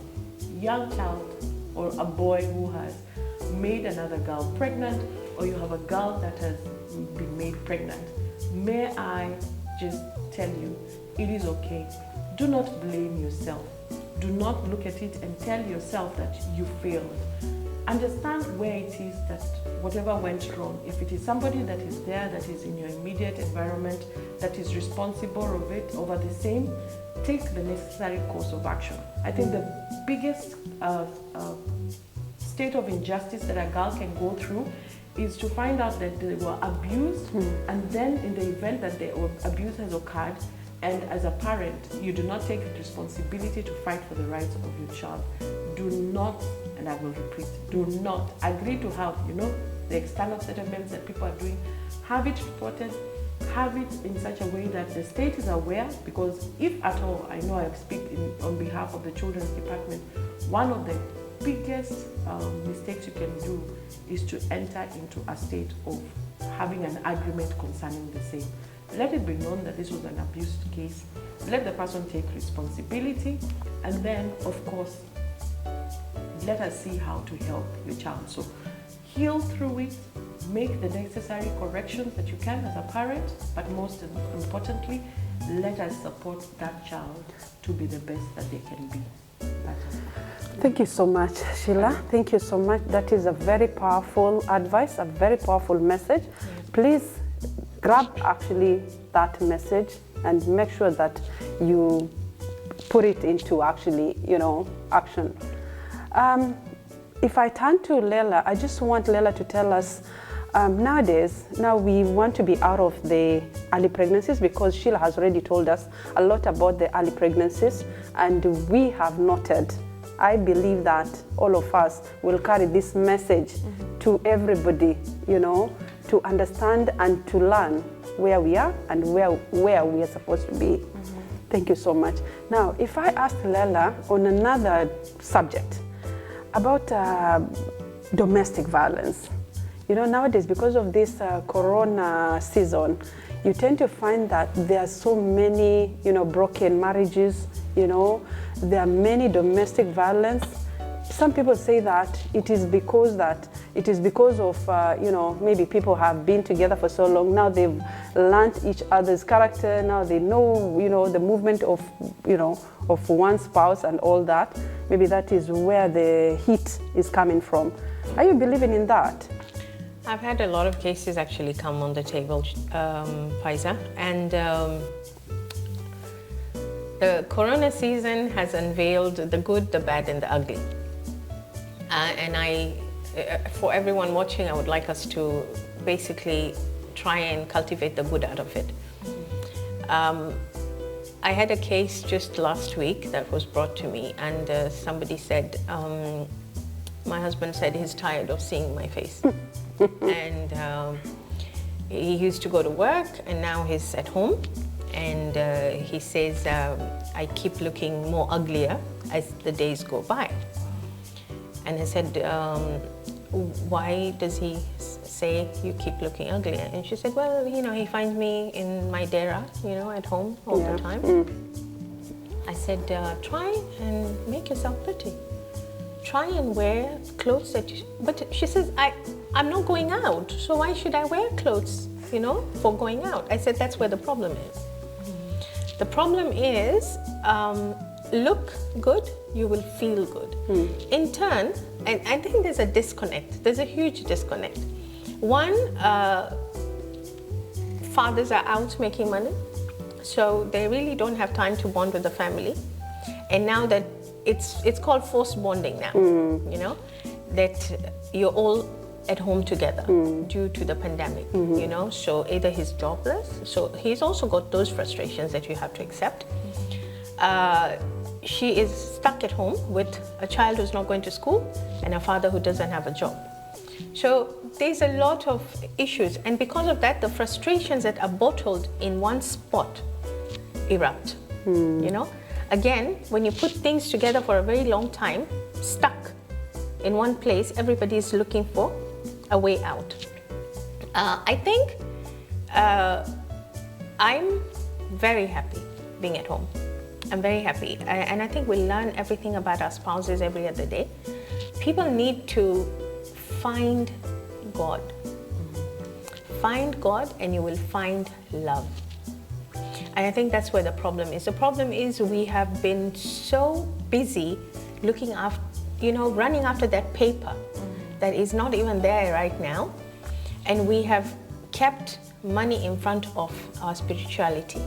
Speaker 2: young child or a boy who has made another girl pregnant, or you have a girl that has been made pregnant, may I just tell you, it is okay. Do not blame yourself. Do not look at it and tell yourself that you failed. Understand where it is that whatever went wrong, if it is somebody that is there, that is in your immediate environment, that is responsible of it, over the same, take the necessary course of action. I think the biggest state of injustice that a girl can go through is to find out that they were abused, and then in the event that the abuse has occurred, and as a parent, you do not take the responsibility to fight for the rights of your child. Do not, and I will repeat, do not agree to have, the external settlements that people are doing. Have it reported, have it in such a way that the state is aware, because if at all, I know I speak on behalf of the Children's Department, one of the biggest mistakes you can do is to enter into a state of having an agreement concerning the same. Let it be known that this was an abuse case. Let the person take responsibility, and then, of course, let us see how to help your child. So heal through it, make the necessary corrections that you can as a parent, but most importantly, let us support that child to be the best that they can be.
Speaker 1: Thank you so much, Sheila. Thank you so much. That is a very powerful advice, a very powerful message. Please grab actually that message and make sure that you put it into actually, action. If I turn to Leila, I just want Leila to tell us, nowadays, now we want to be out of the early pregnancies, because Sheila has already told us a lot about the early pregnancies, and we have noted, I believe that all of us will carry this message to everybody, to understand and to learn where we are and where we are supposed to be. Thank you so much. Now, if I ask Leila on another subject about domestic violence, you know, nowadays because of this corona season, you tend to find that there are so many, you know, broken marriages, you know, there are many domestic violence. Some people say that it is because of, you know, maybe people have been together for so long. Now they've learned each other's character. Now they know, you know, the movement of, you know, of one spouse and all that. Maybe that is where the heat is coming from. Are you believing in that?
Speaker 3: I've had a lot of cases actually come on the table, Faiza, and the corona season has unveiled the good, the bad, and the ugly. And for everyone watching, I would like us to basically try and cultivate the good out of it. I had a case just last week that was brought to me, and somebody said, my husband said he's tired of seeing my face. And he used to go to work, and now he's at home, and he says, I keep looking more uglier as the days go by. And I said, why does he say you keep looking uglier? And she said, well, you know, he finds me in my dera, you know, at home all the time. I said, try and make yourself pretty. Try and wear clothes that you, but she says, I'm not going out, so why should I wear clothes, you know, for going out? I said, that's where the problem is. The problem is, look good, you will feel good. In turn, and I think there's a disconnect. There's a huge disconnect. One, fathers are out making money, so they really don't have time to bond with the family. And now that it's called forced bonding now, you know, that you're all at home together due to the pandemic, you know, so either he's jobless, so he's also got those frustrations that you have to accept. She is stuck at home with a child who's not going to school and a father who doesn't have a job. So there's a lot of issues, and because of that, the frustrations that are bottled in one spot erupt, you know. Again, when you put things together for a very long time, stuck in one place, everybody is looking for a way out. I think I'm very happy being at home. I'm very happy, and I think we learn everything about our spouses every other day. People need to find God. Find God and you will find love. And I think that's where the problem is. The problem is we have been so busy looking after, you know, running after that paper that is not even there right now. And we have kept money in front of our spirituality.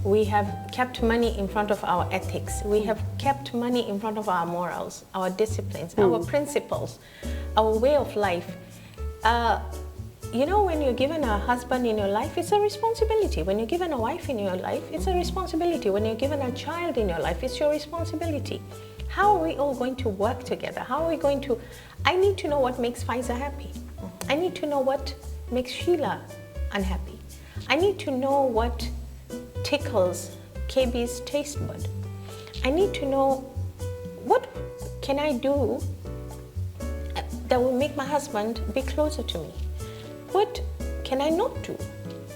Speaker 3: We have kept money in front of our ethics. We have kept money in front of our morals, our disciplines, our principles, our way of life. You know, when you're given a husband in your life, it's a responsibility. When you're given a wife in your life, it's a responsibility. When you're given a child in your life, it's your responsibility. How are we all going to work together? How are we going to... I need to know what makes Faiza happy. I need to know what makes Sheila unhappy. I need to know what tickles KB's taste bud. I need to know what can I do that will make my husband be closer to me. What can I not do,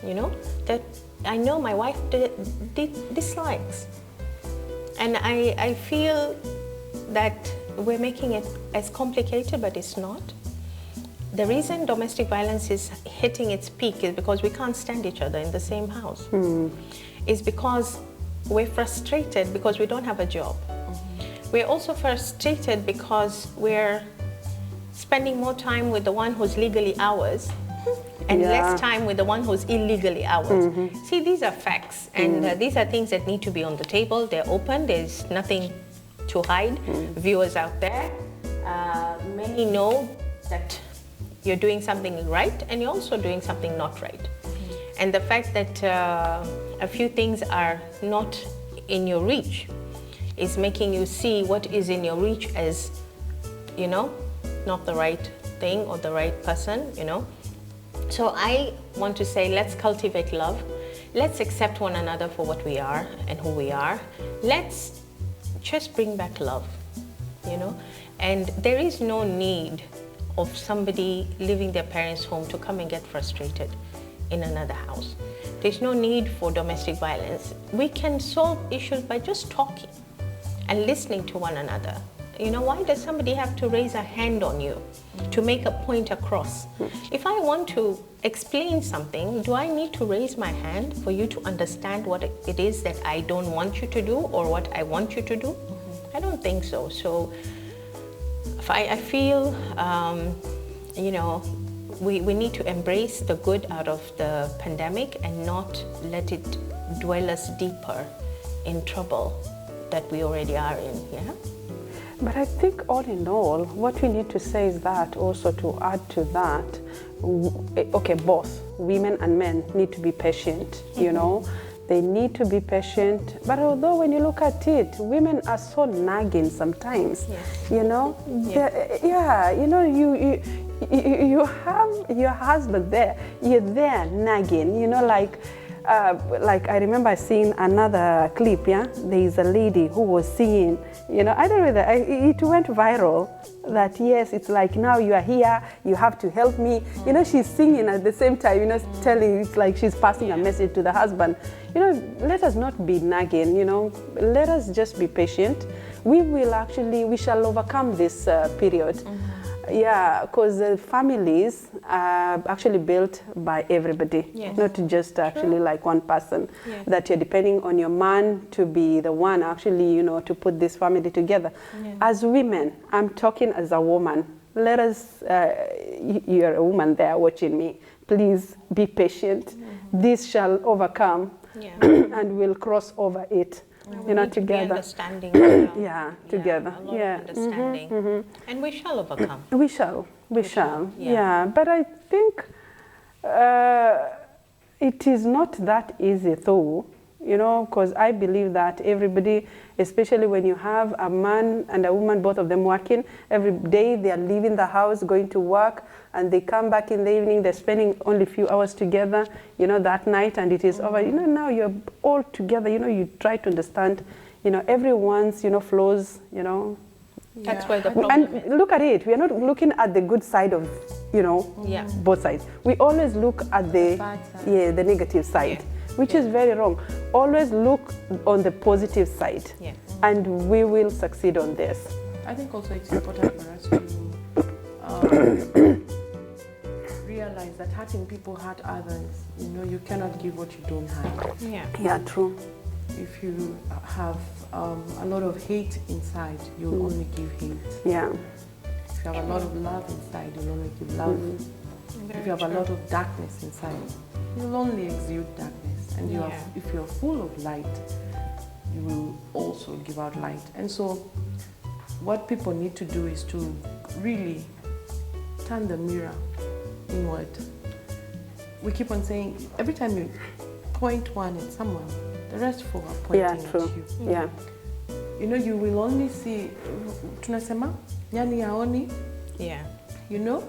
Speaker 3: you know, that I know my wife dislikes. And I feel that we're making it as complicated, but it's not. The reason domestic violence is hitting its peak is because we can't stand each other in the same house. It's because we're frustrated because we don't have a job. We're also frustrated because we're spending more time with the one who's legally ours and less time with the one who's illegally ours. See, these are facts, and these are things that need to be on the table. They're open, there's nothing to hide. Viewers out there, many know that you're doing something right and you're also doing something not right. And the fact that a few things are not in your reach is making you see what is in your reach as, you know, not the right thing or the right person, you know. So I want to say, let's cultivate love. Let's accept one another for what we are and who we are. Let's just bring back love, you know? And there is no need of somebody leaving their parents' home to come and get frustrated in another house. There's no need for domestic violence. We can solve issues by just talking and listening to one another. You know, why does somebody have to raise a hand on you to make a point across? If I want to explain something, do I need to raise my hand for you to understand what it is that I don't want you to do or what I want you to do? I don't think so. So I feel, you know, we need to embrace the good out of the pandemic and not let it dwell us deeper in trouble that we already are in, yeah?
Speaker 1: But I think all in all, what we need to say is that also to add to that, okay, both women and men need to be patient, you know. They need to be patient. But although when you look at it, women are so nagging sometimes, you know. Yeah, you know, you have your husband there, you're there nagging, you know, like I remember seeing another clip, yeah? There is a lady who was singing, you know, I don't know whether it went viral, that yes, it's like now you are here, you have to help me. You know, she's singing at the same time, you know, telling, it's like she's passing a message to the husband. You know, let us not be nagging, you know, let us just be patient. We shall overcome this period. Yeah, because the families are actually built by everybody, not just actually like one person. That you're depending on your man to be the one actually, you know, to put this family together. As women, I'm talking as a woman. Let us, you're a woman there watching me. Please be patient. This shall overcome, and we'll cross over it. You know, together.
Speaker 3: Understanding.
Speaker 1: Together.
Speaker 3: A lot of understanding. And we shall overcome.
Speaker 1: We shall. Yeah. But I think it is not that easy though, you know, because I believe that everybody, especially when you have a man and a woman, both of them working, every day they are leaving the house, going to work, and they come back in the evening, they're spending only a few hours together, you know, that night, and it is over. You know, now you're all together, you know, you try to understand, you know, everyone's, you know, flaws, you know.
Speaker 3: That's where the problem is.
Speaker 1: And look at it, we are not looking at the good side of, you know, both sides. We always look at the negative side, which is very wrong. Always look on the positive side, and we will succeed on this.
Speaker 2: I think also it's important for us to realize that hurting people hurt others. You know, you cannot give what you don't have.
Speaker 1: Yeah, true.
Speaker 2: If you have a lot of hate inside, you'll only give hate.
Speaker 1: Yeah.
Speaker 2: If you have a lot of love inside, you'll only give love. If you have a lot of darkness inside, you'll only exude darkness. And if you're full of light, you will also give out light. And so what people need to do is to really turn the mirror inward. We keep on saying, every time you point one at someone, the rest four are pointing at you.
Speaker 1: Yeah.
Speaker 2: You know, you will only see, tunasema, nyani yaoni.
Speaker 3: Yeah.
Speaker 2: You know,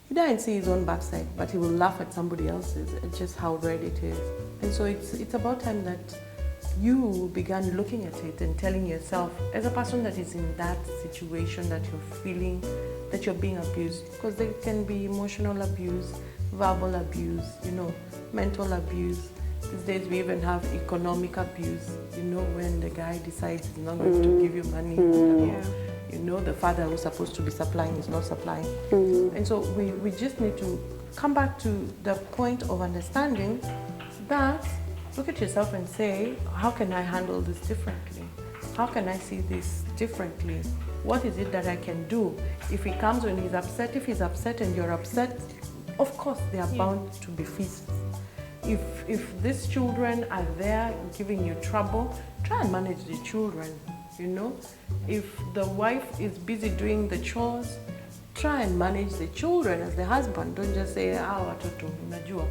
Speaker 2: he doesn't see his own backside, but he will laugh at somebody else's. It's just how red it is. And so it's about time that you began looking at it and telling yourself, as a person that is in that situation, that you're feeling that you're being abused, because there can be emotional abuse, verbal abuse, you know, mental abuse. These days we even have economic abuse, you know, when the guy decides he's not going to give you money. You know, the father who's supposed to be supplying is not supplying. And so we just need to come back to the point of understanding that, look at yourself and say, how can I handle this differently? How can I see this differently? What is it that I can do? If he comes when he's upset, if he's upset and you're upset, of course they are bound to be feasts. If these children are there giving you trouble, try and manage the children, you know. If the wife is busy doing the chores, try and manage the children as the husband. Don't just say, watoto, unajua.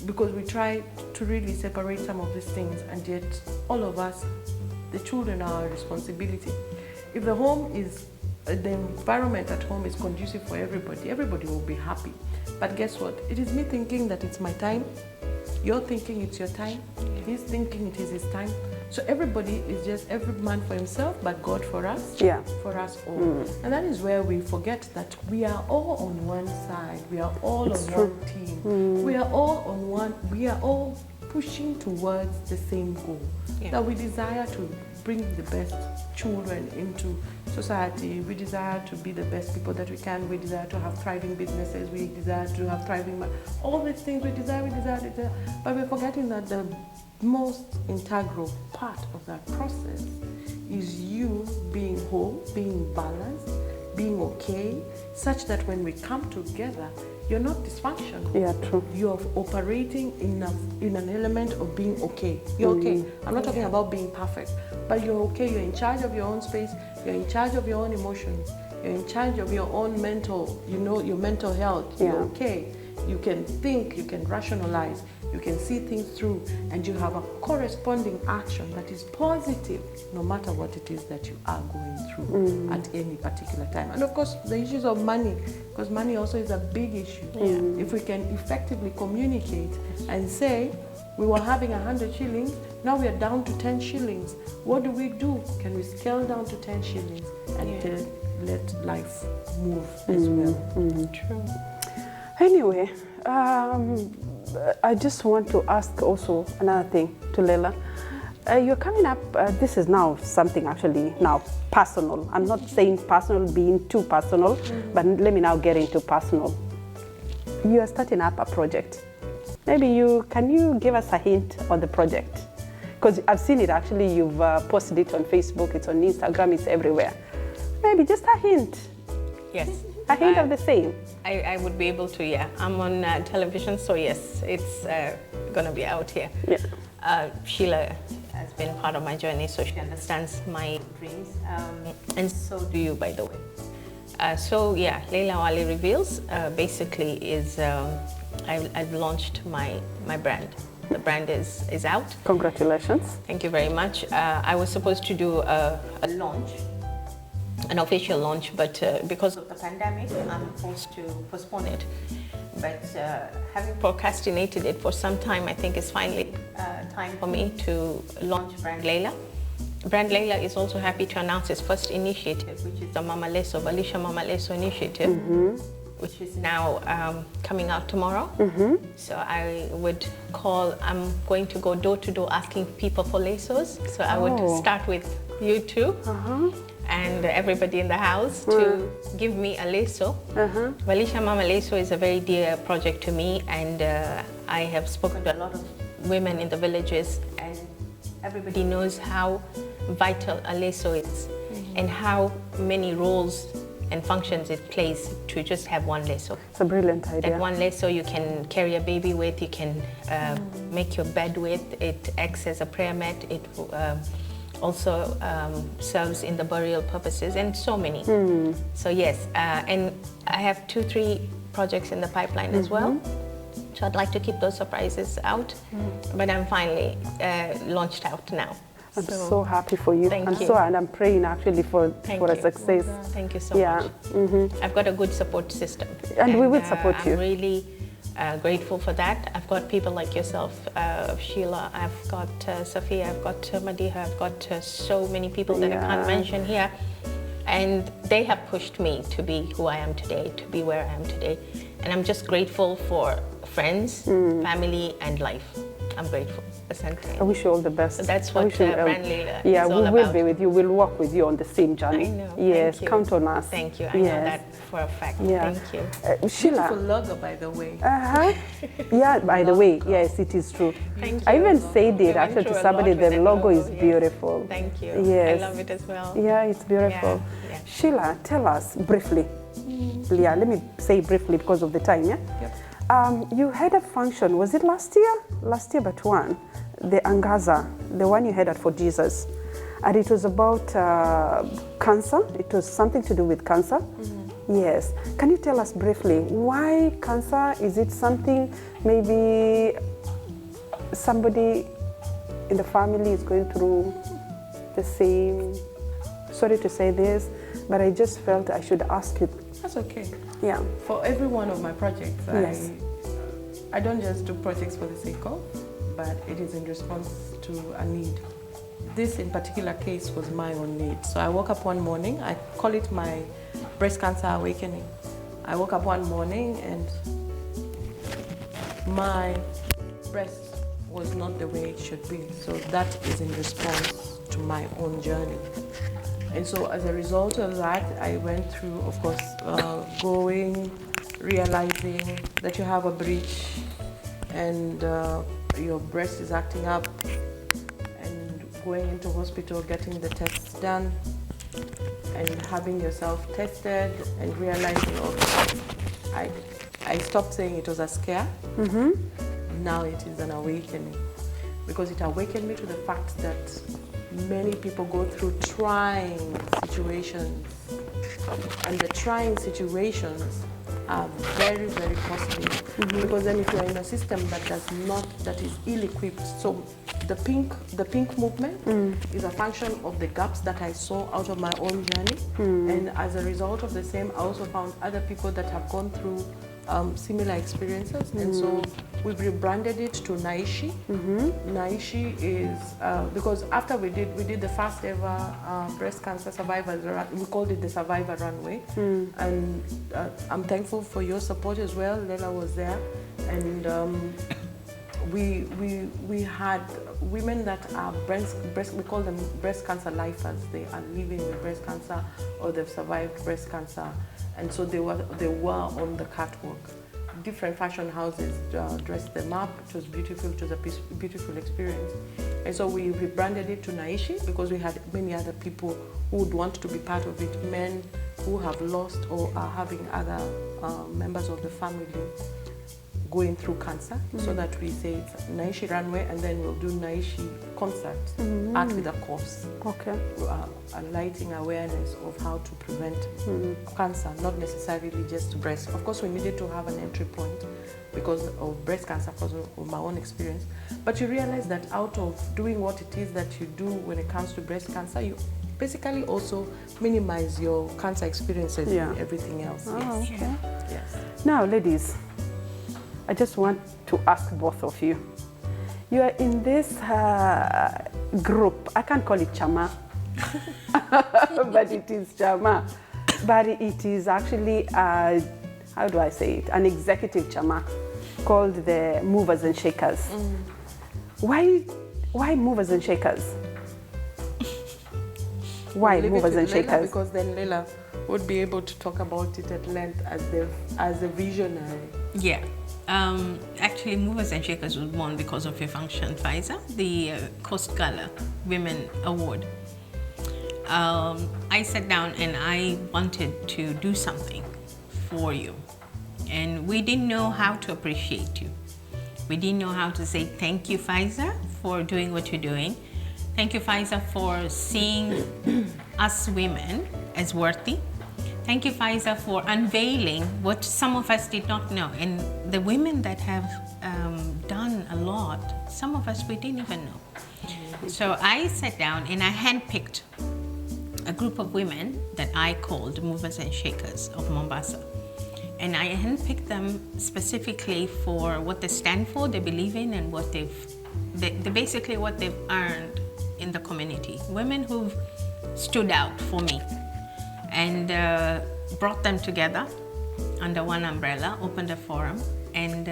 Speaker 2: Because we try to really separate some of these things, and yet all of us, the children are our responsibility. If the home is the environment at home is conducive for everybody will be happy. But guess what? It is me thinking that it's my time. You're thinking it's your time. He's thinking it is his time. So everybody is just every man for himself, but God for us.
Speaker 1: Yeah.
Speaker 2: For us all. And that is where we forget that we are all on one side. We are all on one team. We are all on one. We are all pushing towards the same goal. That we desire to bring the best children into society. We desire to be the best people that we can. We desire to have thriving businesses. We desire to have thriving, all these things we desire. But we're forgetting that the most integral part of that process is you being whole, being balanced, being okay, such that when we come together, you're not dysfunctional.
Speaker 1: Yeah, true.
Speaker 2: You're operating in an element of being okay. You're okay. I'm not talking about being perfect, but you're okay. You're in charge of your own space. You're in charge of your own emotions. You're in charge of your own mental, your mental health. You're okay. You can think, you can rationalize, you can see things through, and you have a corresponding action that is positive no matter what it is that you are going through at any particular time. And of course, the issues of money, because money also is a big issue. If we can effectively communicate and say, we were having 100 shillings, now we are down to 10 shillings. What do we do? Can we scale down to 10 shillings and let life move as well?
Speaker 1: True. Anyway, I just want to ask also another thing to Leila. You're coming up, this is now something actually now personal. I'm not saying personal being too personal, but let me now get into personal. You are starting up a project. Maybe can you give us a hint on the project? Because I've seen it actually, you've posted it on Facebook, it's on Instagram, it's everywhere. Maybe just a hint.
Speaker 3: Yes.
Speaker 1: A hint of the same.
Speaker 3: I would be able to, yeah. I'm on television, so yes, it's going to be out here.
Speaker 1: Yeah.
Speaker 3: Sheila has been part of my journey, so she understands my dreams. And so do you, by the way. So yeah, Leila Awale Reveals basically is, I've launched my brand. The brand is out.
Speaker 1: Congratulations.
Speaker 3: Thank you very much. I was supposed to do a launch, an official launch, but because of the pandemic, I'm forced to postpone it. But having procrastinated it for some time, I think it's finally time for me to launch Brand Leila. Brand Leila is also happy to announce its first initiative, which is the Mama Leso, Valisha Mama Leso initiative, which is now coming out tomorrow. So I'm going to go door to door asking people for lesos. So I would start with you two. And everybody in the house to give me a leso. Valisha Mama Leso is a very dear project to me, and I have spoken to a lot of women in the villages, and everybody knows how vital a leso is and how many roles and functions it plays to just have one leso.
Speaker 1: It's a brilliant idea.
Speaker 3: That one leso you can carry a baby with, you can make your bed with, it acts as a prayer mat, it also serves in the burial purposes, and so many. So yes, and I have 2-3 projects in the pipeline as well. So I'd like to keep those surprises out, but I'm finally launched out now.
Speaker 1: I'm so happy for you.
Speaker 3: Thank you.
Speaker 1: And I'm praying actually for a success.
Speaker 3: Thank you so much. I've got a good support system.
Speaker 1: And we will support you.
Speaker 3: I'm really grateful for that. I've got people like yourself, Sheila, I've got Sophia, I've got Madiha, I've got so many people that I can't mention here. And they have pushed me to be who I am today, to be where I am today. And I'm just grateful for friends, family, and life. I'm grateful.
Speaker 1: I wish you all the best.
Speaker 3: So that's what Brand Leila
Speaker 1: is all about. We will be with you. We'll walk with you on the same journey.
Speaker 3: I know.
Speaker 1: Yes, count on us.
Speaker 3: Thank you. I know that for a fact. Thank you.
Speaker 2: Sheila. Beautiful logo, by the way.
Speaker 1: Yeah, by the way, yes, it is true.
Speaker 3: Thank you.
Speaker 1: I even said it actually to somebody, the logo is beautiful.
Speaker 3: Thank you.
Speaker 1: Yes.
Speaker 3: I love it as well.
Speaker 1: Yeah, it's beautiful.
Speaker 3: Yeah.
Speaker 1: Sheila, tell us briefly. Yeah, let me say briefly because of the time, yeah?
Speaker 2: Yep.
Speaker 1: You had a function, was it last year? Last year but one. The Angaza, the one you had at For Jesus. And it was about cancer. It was something to do with cancer. Yes. Can you tell us briefly, why cancer? Is it something maybe somebody in the family is going through the same, sorry to say this, but I just felt I should ask you.
Speaker 2: That's okay.
Speaker 1: Yeah.
Speaker 2: For every one of my projects,
Speaker 1: Yes.
Speaker 2: I don't just do projects for the sake of, but it is in response to a need. This in particular case was my own need. So I woke up one morning, I call it my breast cancer awakening. I woke up one morning and my breast was not the way it should be. So that is in response to my own journey. And so as a result of that, I went through, of course, going, realizing that you have a breach and your breast is acting up, and going into hospital, getting the tests done, and having yourself tested and realizing, okay, I stopped saying it was a scare. Now it is an awakening, because it awakened me to the fact that many people go through trying situations, and the trying situations are very, very costly, because then if you're in a system that is ill-equipped. So the pink movement is a function of the gaps that I saw out of my own journey, and as a result of the same, I also found other people that have gone through similar experiences, and so we've rebranded it to Naishi. Naishi is because after we did the first ever breast cancer survivors run, we called it the Survivor Runway, and I'm thankful for your support as well. Leila was there, and we had women that are we call them breast cancer lifers. They are living with breast cancer or they've survived breast cancer. And so they were on the catwalk. Different fashion houses dressed them up. It was beautiful. It was a beautiful experience. And so we rebranded it to Naishi, because we had many other people who would want to be part of it. Men who have lost or are having other members of the family going through cancer, so that we say it's Naishi Runway, and then we'll do Naishi concert, art with a cause. Okay. Lighting awareness of how to prevent cancer, not necessarily just breast. Of course, we needed to have an entry point because of breast cancer, because of my own experience. But you realize that out of doing what it is that you do when it comes to breast cancer, you basically also minimize your cancer experiences and everything else.
Speaker 1: Oh,
Speaker 2: yes.
Speaker 1: okay.
Speaker 2: Yes.
Speaker 1: Now, ladies, I just want to ask both of you. You are in this group. I can't call it chama, but it is chama. But it is actually, how do I say it? An executive chama called the Movers and Shakers. Why Movers and Shakers? Why Movers and Shakers?
Speaker 2: Leila, because then Leila would be able to talk about it at length as a visionary.
Speaker 3: Yeah. Actually, Movers and Shakers was born because of your function, Faiza, the Coast Gala Women Award. I sat down and I wanted to do something for you. And we didn't know how to appreciate you. We didn't know how to say thank you, Faiza, for doing what you're doing. Thank you, Faiza, for seeing us women as worthy. Thank you, Faiza, for unveiling what some of us did not know. And the women that have done a lot, some of us we didn't even know. So I sat down and I handpicked a group of women that I called Movers and Shakers of Mombasa. And I handpicked them specifically for what they stand for, they believe in, and what they basically what they've earned in the community. Women who've stood out for me. And brought them together under one umbrella, opened a forum, and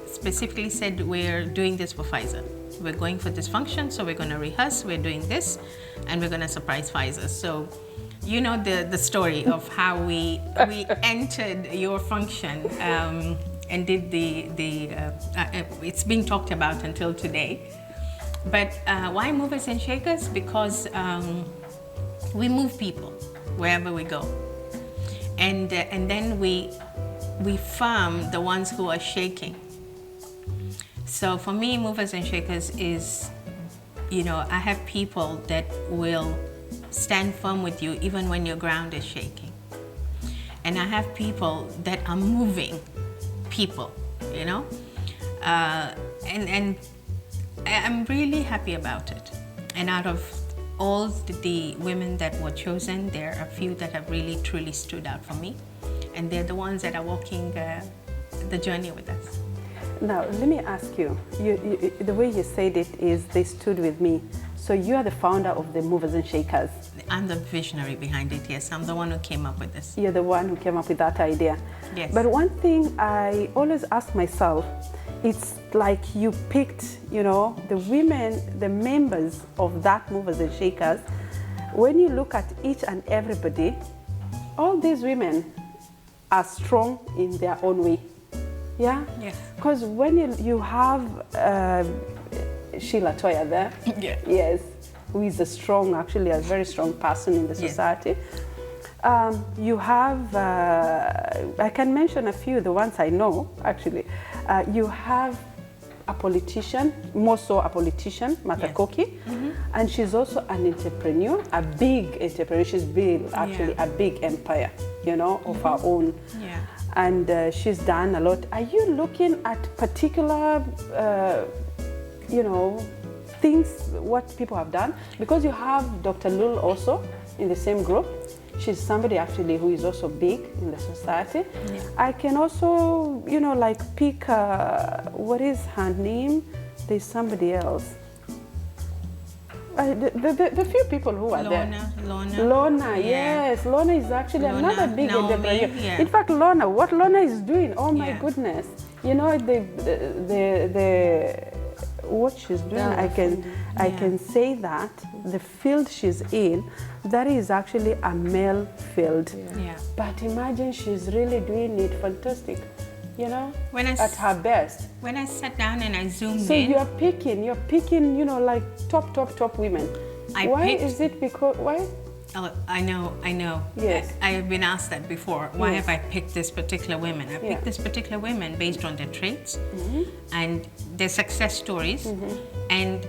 Speaker 3: specifically said, we're doing this for Faiza. We're going for this function, so we're going to rehearse, we're doing this, and we're going to surprise Faiza. So you know the story of how we entered your function and did it's being talked about until today. But why Movers and Shakers? Because we move people wherever we go, and then we firm the ones who are shaking. So for me, Movers and Shakers is, I have people that will stand firm with you even when your ground is shaking, and I have people that are moving people, and I'm really happy about it. And out of all the women that were chosen, there are a few that have really truly stood out for me, and they're the ones that are walking the journey with us.
Speaker 1: Now, let me ask you, the way you said it is they stood with me. So you are the founder of the Movers and Shakers.
Speaker 3: I'm the visionary behind it, yes. I'm the one who came up with this.
Speaker 1: You're the one who came up with that idea.
Speaker 3: Yes.
Speaker 1: But one thing I always ask myself, it's like you picked, you know, the women, the members of that Movers and Shakers. When you look at each and everybody, all these women are strong in their own way. Yeah?
Speaker 3: Yes.
Speaker 1: Because when you have Sheila Toya there,
Speaker 3: Yeah.
Speaker 1: yes, who is a very strong person in the society. You have, I can mention a few, the ones I know actually. You have a politician, more so a politician, Martha
Speaker 3: Yes.
Speaker 1: Koki, and she's also an entrepreneur, a big entrepreneur. She's built actually a big empire, you know, of her own.
Speaker 3: Yeah.
Speaker 1: And she's done a lot. Are you looking at particular, you know, things, what people have done? Because you have Dr. Lul also in the same group. She's somebody actually who is also big in the society.
Speaker 3: Yeah.
Speaker 1: I can also, you know, like pick, what is her name? There's somebody else. The few people who are there. Lorna,
Speaker 3: Yeah.
Speaker 1: yes. Lorna is actually another big
Speaker 3: Naomi,
Speaker 1: entrepreneur.
Speaker 3: yeah.
Speaker 1: In fact, Lorna, what Lorna is doing, oh my
Speaker 3: Yeah.
Speaker 1: goodness. You know, what she's doing, I can say that the field she's in, that is actually a male field.
Speaker 3: Yeah.
Speaker 1: But imagine she's really doing it fantastic, you know,
Speaker 3: When I
Speaker 1: at her best.
Speaker 3: When I sat down and I zoomed
Speaker 1: So
Speaker 3: in,
Speaker 1: you're picking, you know, like top women. Why is it because, why?
Speaker 3: oh, I know.
Speaker 1: Yes.
Speaker 3: I have been asked that before. Why
Speaker 1: Yes.
Speaker 3: have I picked this particular women? I picked this particular women based on their traits and their success stories, and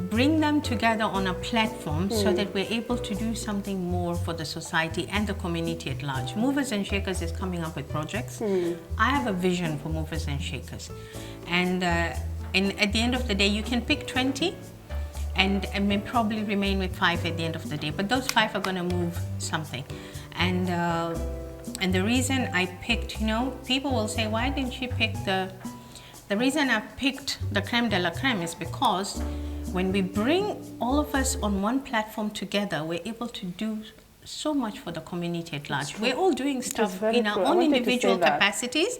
Speaker 3: bring them together on a platform so that we're able to do something more for the society and the community at large. Movers and Shakers is coming up with projects. I have a vision for Movers and Shakers, and at the end of the day, you can pick 20. And may probably remain with 5 at the end of the day, but those 5 are going to move something. And the reason I picked, you know, people will say, why didn't you pick the reason I picked the creme de la creme is because when we bring all of us on one platform together, we're able to do so much for the community at large. We're all doing stuff in our own individual capacities,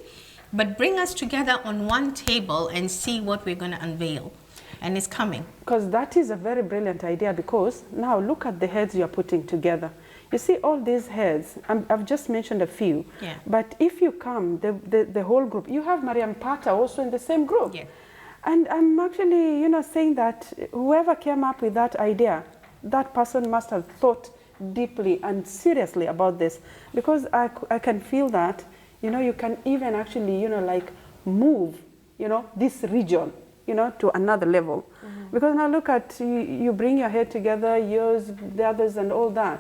Speaker 3: but bring us together on one table and see what we're going to unveil. And it's coming. Because
Speaker 1: that is a very brilliant idea, because now look at the heads you're putting together. You see all these heads, I've just mentioned a few, but if you come, the whole group, you have Mariam Pata also in the same group.
Speaker 3: Yeah.
Speaker 1: And I'm actually, you know, saying that whoever came up with that idea, that person must have thought deeply and seriously about this, because I can feel that, you know, you can even actually, you know, like move, you know, this region, you know, to another level. Because now look at, you bring your head together, yours, the others, and all that.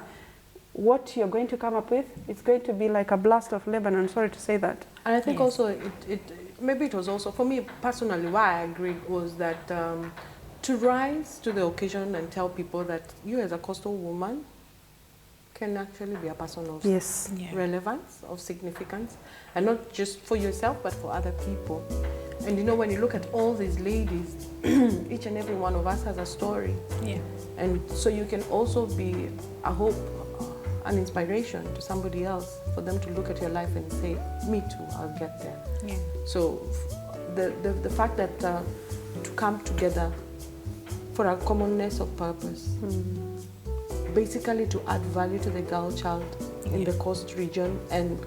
Speaker 1: What you're going to come up with, it's going to be like a blast of Lebanon, sorry to say that.
Speaker 2: And I think also, maybe it was also, for me personally, why I agreed was that to rise to the occasion and tell people that you as a coastal woman can actually be a person of relevance, of significance, and not just for yourself, but for other people. And you know, when you look at all these ladies, each and every one of us has a story.
Speaker 3: Yeah.
Speaker 2: And so you can also be a hope, an inspiration to somebody else, for them to look at your life and say, me too, I'll get there.
Speaker 3: Yeah.
Speaker 2: So the fact that to come together for a commonness of purpose, basically to add value to the girl child in the coast region, and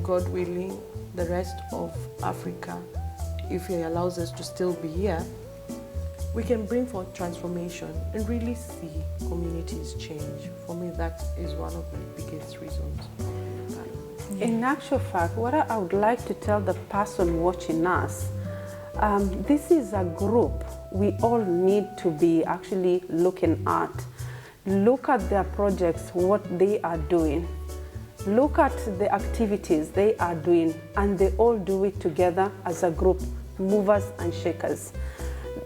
Speaker 2: God willing, the rest of Africa, if He allows us to still be here, we can bring forth transformation and really see communities change. For me, that is one of the biggest reasons.
Speaker 1: In actual fact, what I would like to tell the person watching us, this is a group we all need to be actually looking at. Look at their projects, what they are doing. Look at the activities they are doing, and they all do it together as a group, Movers and Shakers.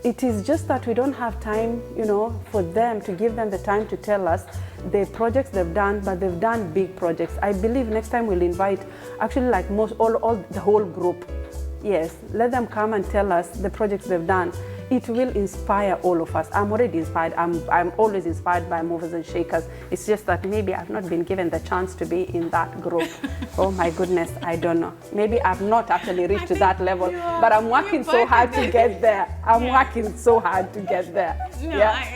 Speaker 1: it is just that we don't have time, you know, for them to give them the time to tell us the projects they've done, but they've done big projects. I believe next time we'll invite actually like all the whole group. Yes, let them come and tell us the projects they've done. It will inspire all of us. I'm already inspired. I'm always inspired by movers and shakers. It's just that maybe I've not been given the chance to be in that group. Oh my goodness, I don't know. Maybe I've not actually reached to that level, but I'm working so hard to get there. I'm working so hard to get there.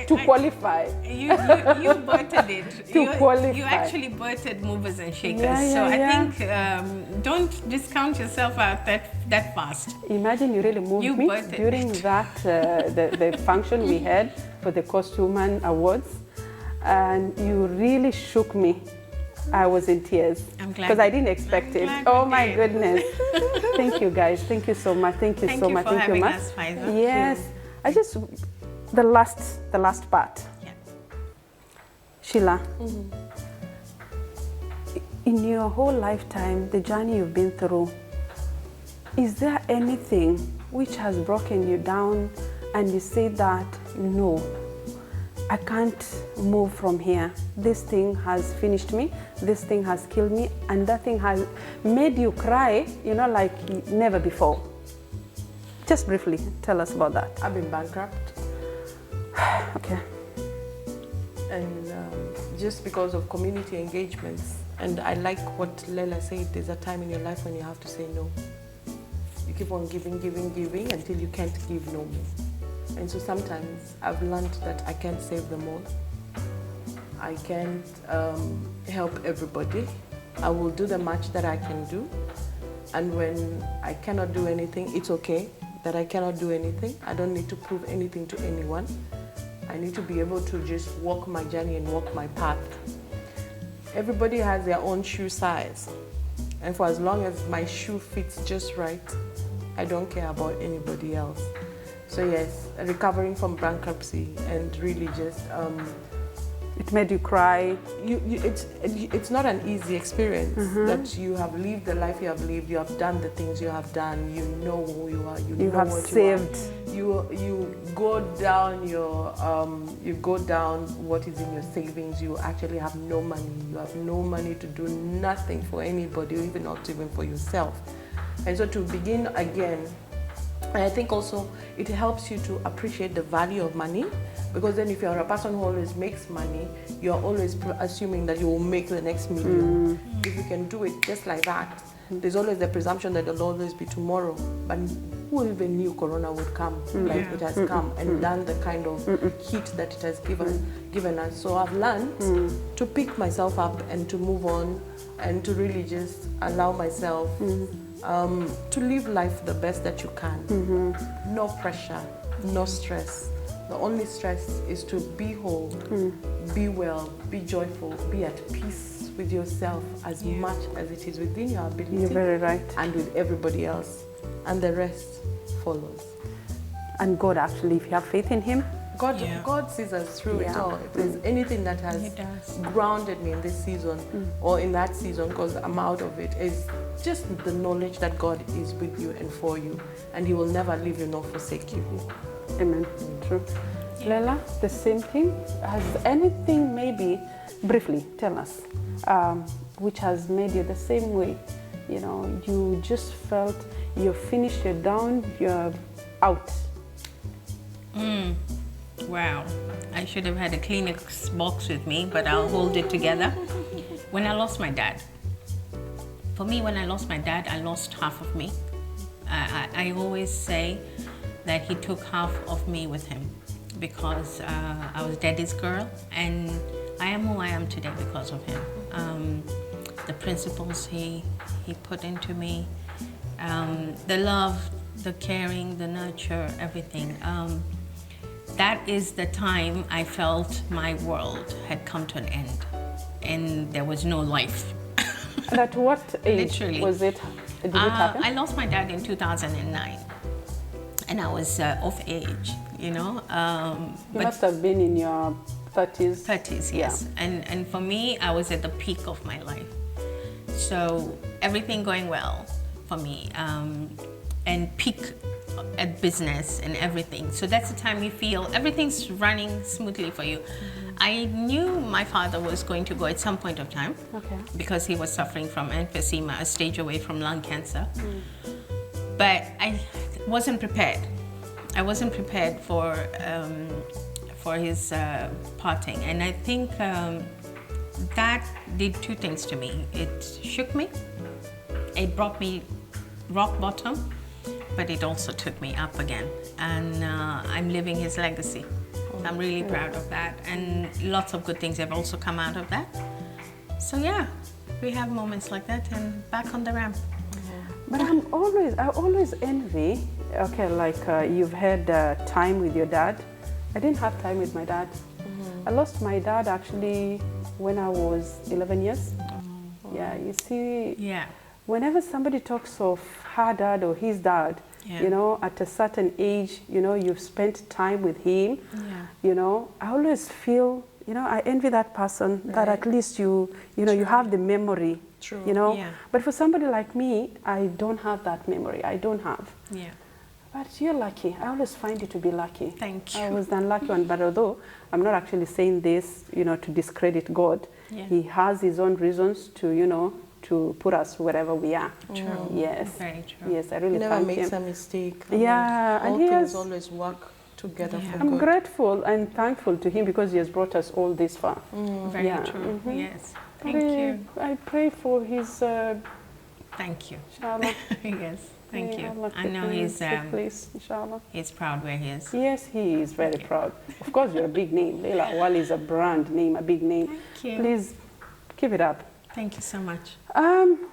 Speaker 1: To qualify.
Speaker 3: You birthed it.
Speaker 1: Qualify.
Speaker 3: You actually birthed movers and shakers. I think don't discount yourself out that fast.
Speaker 1: Imagine you really moved me during that the function we had for the Costuman Awards, and you really shook me. I was in tears because I didn't expect it. Oh my goodness! Thank you guys. Thank you so much. Thank you so much.
Speaker 3: Thank you for having us, Faiza.
Speaker 1: Yes, I just the last part.
Speaker 3: Yeah.
Speaker 1: Sheila, in your whole lifetime, the journey you've been through, is there anything which has broken you down and you say that, no, I can't move from here. This thing has finished me, this thing has killed me, and that thing has made you cry, you know, like never before? Just briefly, tell us about that.
Speaker 2: I've been bankrupt.
Speaker 1: Okay.
Speaker 2: And just because of community engagements, and I like what Leila said, there's a time in your life when you have to say no. You keep on giving until you can't give no more. And so sometimes I've learned that I can't save them all. I can't help everybody. I will do the much that I can do. And when I cannot do anything, it's okay that I cannot do anything. I don't need to prove anything to anyone. I need to be able to just walk my journey and walk my path. Everybody has their own shoe size. And for as long as my shoe fits just right, I don't care about anybody else. So yes, recovering from bankruptcy and really just...
Speaker 1: it made you cry.
Speaker 2: It's not an easy experience that you have lived the life you have lived, you have done the things you have done, you know who you are, you know
Speaker 1: have
Speaker 2: what
Speaker 1: saved.
Speaker 2: You go down what is in your savings. You actually have no money. You have no money to do nothing for anybody, or even not even for yourself. And so to begin again, and I think also it helps you to appreciate the value of money, because then if you're a person who always makes money, you're always assuming that you will make the next million. If you can do it just like that, there's always the presumption that there'll always be tomorrow. But who even knew Corona would come like it has come and done the kind of hit that it has given us. So I've learned to pick myself up and to move on and to really just allow myself to live life the best that you can. No pressure, no stress. The only stress is to be whole, be well, be joyful, be at peace with yourself as much as it is within your ability.
Speaker 1: You're very right.
Speaker 2: And with everybody else. And the rest follows.
Speaker 1: And God, actually, if you have faith in Him,
Speaker 2: God sees us through it all. If there's anything that has grounded me in this season or in that season, because I'm out of it, is just the knowledge that God is with you and for you, and He will never leave you nor forsake you.
Speaker 1: Amen. True. Leila, the same thing. Has anything, maybe briefly tell us, which has made you the same way? You know, you just felt you're finished, you're down, you're out.
Speaker 3: Wow, I should have had a Kleenex box with me, but I'll hold it together. When I lost my dad, for me, when I lost my dad, I lost half of me. I always say that he took half of me with him, because I was daddy's girl, and I am who I am today because of him. The principles he put into me, the love, the caring, the nurture, everything. That is the time I felt my world had come to an end, and there was no life.
Speaker 1: And at what age was it? Did it happen?
Speaker 3: I lost my dad in 2009, and I was of age, you know.
Speaker 1: You must have been in your 30s.
Speaker 3: 30s, yes. Yeah. And for me, I was at the peak of my life. So everything going well for me, and peak
Speaker 4: at business and everything. So that's the time you feel everything's running smoothly for you. I knew my father was going to go at some point of time because he was suffering from emphysema, a stage away from lung cancer. But I wasn't prepared. I wasn't prepared for his parting, and I think that did two things to me. It shook me. It brought me rock bottom, but it also took me up again. And I'm living his legacy. I'm really proud of that, and lots of good things have also come out of that. So yeah, we have moments like that, and back on the ramp.
Speaker 1: But I always envy. Okay, like you've had time with your dad. I didn't have time with my dad. I lost my dad actually when I was 11 years. Yeah, you see.
Speaker 4: Yeah.
Speaker 1: Whenever somebody talks of her dad or his dad, you know, at a certain age, you know, you've spent time with him, you know, I always feel, you know, I envy that person that at least you know, you have the memory, you know. But for somebody like me, I don't have that memory. I don't have.
Speaker 4: Yeah.
Speaker 1: But you're lucky. I always find you to be lucky.
Speaker 4: Thank you.
Speaker 1: I was the unlucky one, but although I'm not actually saying this, you know, to discredit God, He has His own reasons to, you know, to put us wherever we are.
Speaker 4: True.
Speaker 1: Yes.
Speaker 4: Very true.
Speaker 1: Yes, I really
Speaker 2: never
Speaker 1: thank
Speaker 2: makes
Speaker 1: Him.
Speaker 2: a mistake.
Speaker 1: Yeah,
Speaker 2: all
Speaker 1: and He
Speaker 2: things
Speaker 1: has,
Speaker 2: always work together for
Speaker 1: I'm
Speaker 2: good.
Speaker 1: grateful and thankful to Him because He has brought us all this far.
Speaker 4: Very true. Yes. Thank you.
Speaker 1: I pray for His
Speaker 4: Thank you.
Speaker 1: inshallah.
Speaker 4: Yes. Thank you.
Speaker 1: Allah
Speaker 4: I know
Speaker 1: keep him in
Speaker 4: he's
Speaker 1: safe place, inshallah.
Speaker 4: he's proud where he is.
Speaker 1: Yes, he is very proud. Of course, you're a big name. Leila Awale is a brand name, a big name.
Speaker 4: Thank you.
Speaker 1: Please keep it up.
Speaker 4: Thank you so much.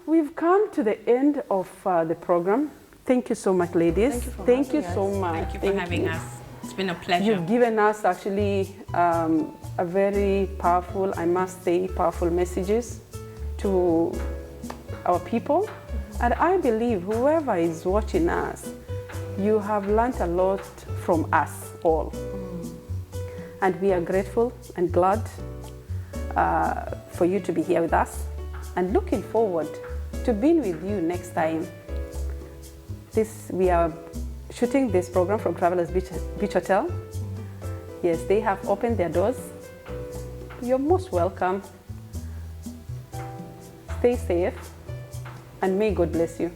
Speaker 1: We've come to the end of the program. Thank you so much, ladies.
Speaker 2: Thank you for
Speaker 1: Thank you so much.
Speaker 4: Thank you for having us. It's been a pleasure.
Speaker 1: You've given us actually a very powerful, I must say, powerful messages to our people. And I believe whoever is watching us, you have learned a lot from us all. And we are grateful and glad for you to be here with us, and looking forward to being with you next time. We are shooting this program from Travelers Beach Hotel. Yes, they have opened their doors. You're most welcome. Stay safe, and may God bless you.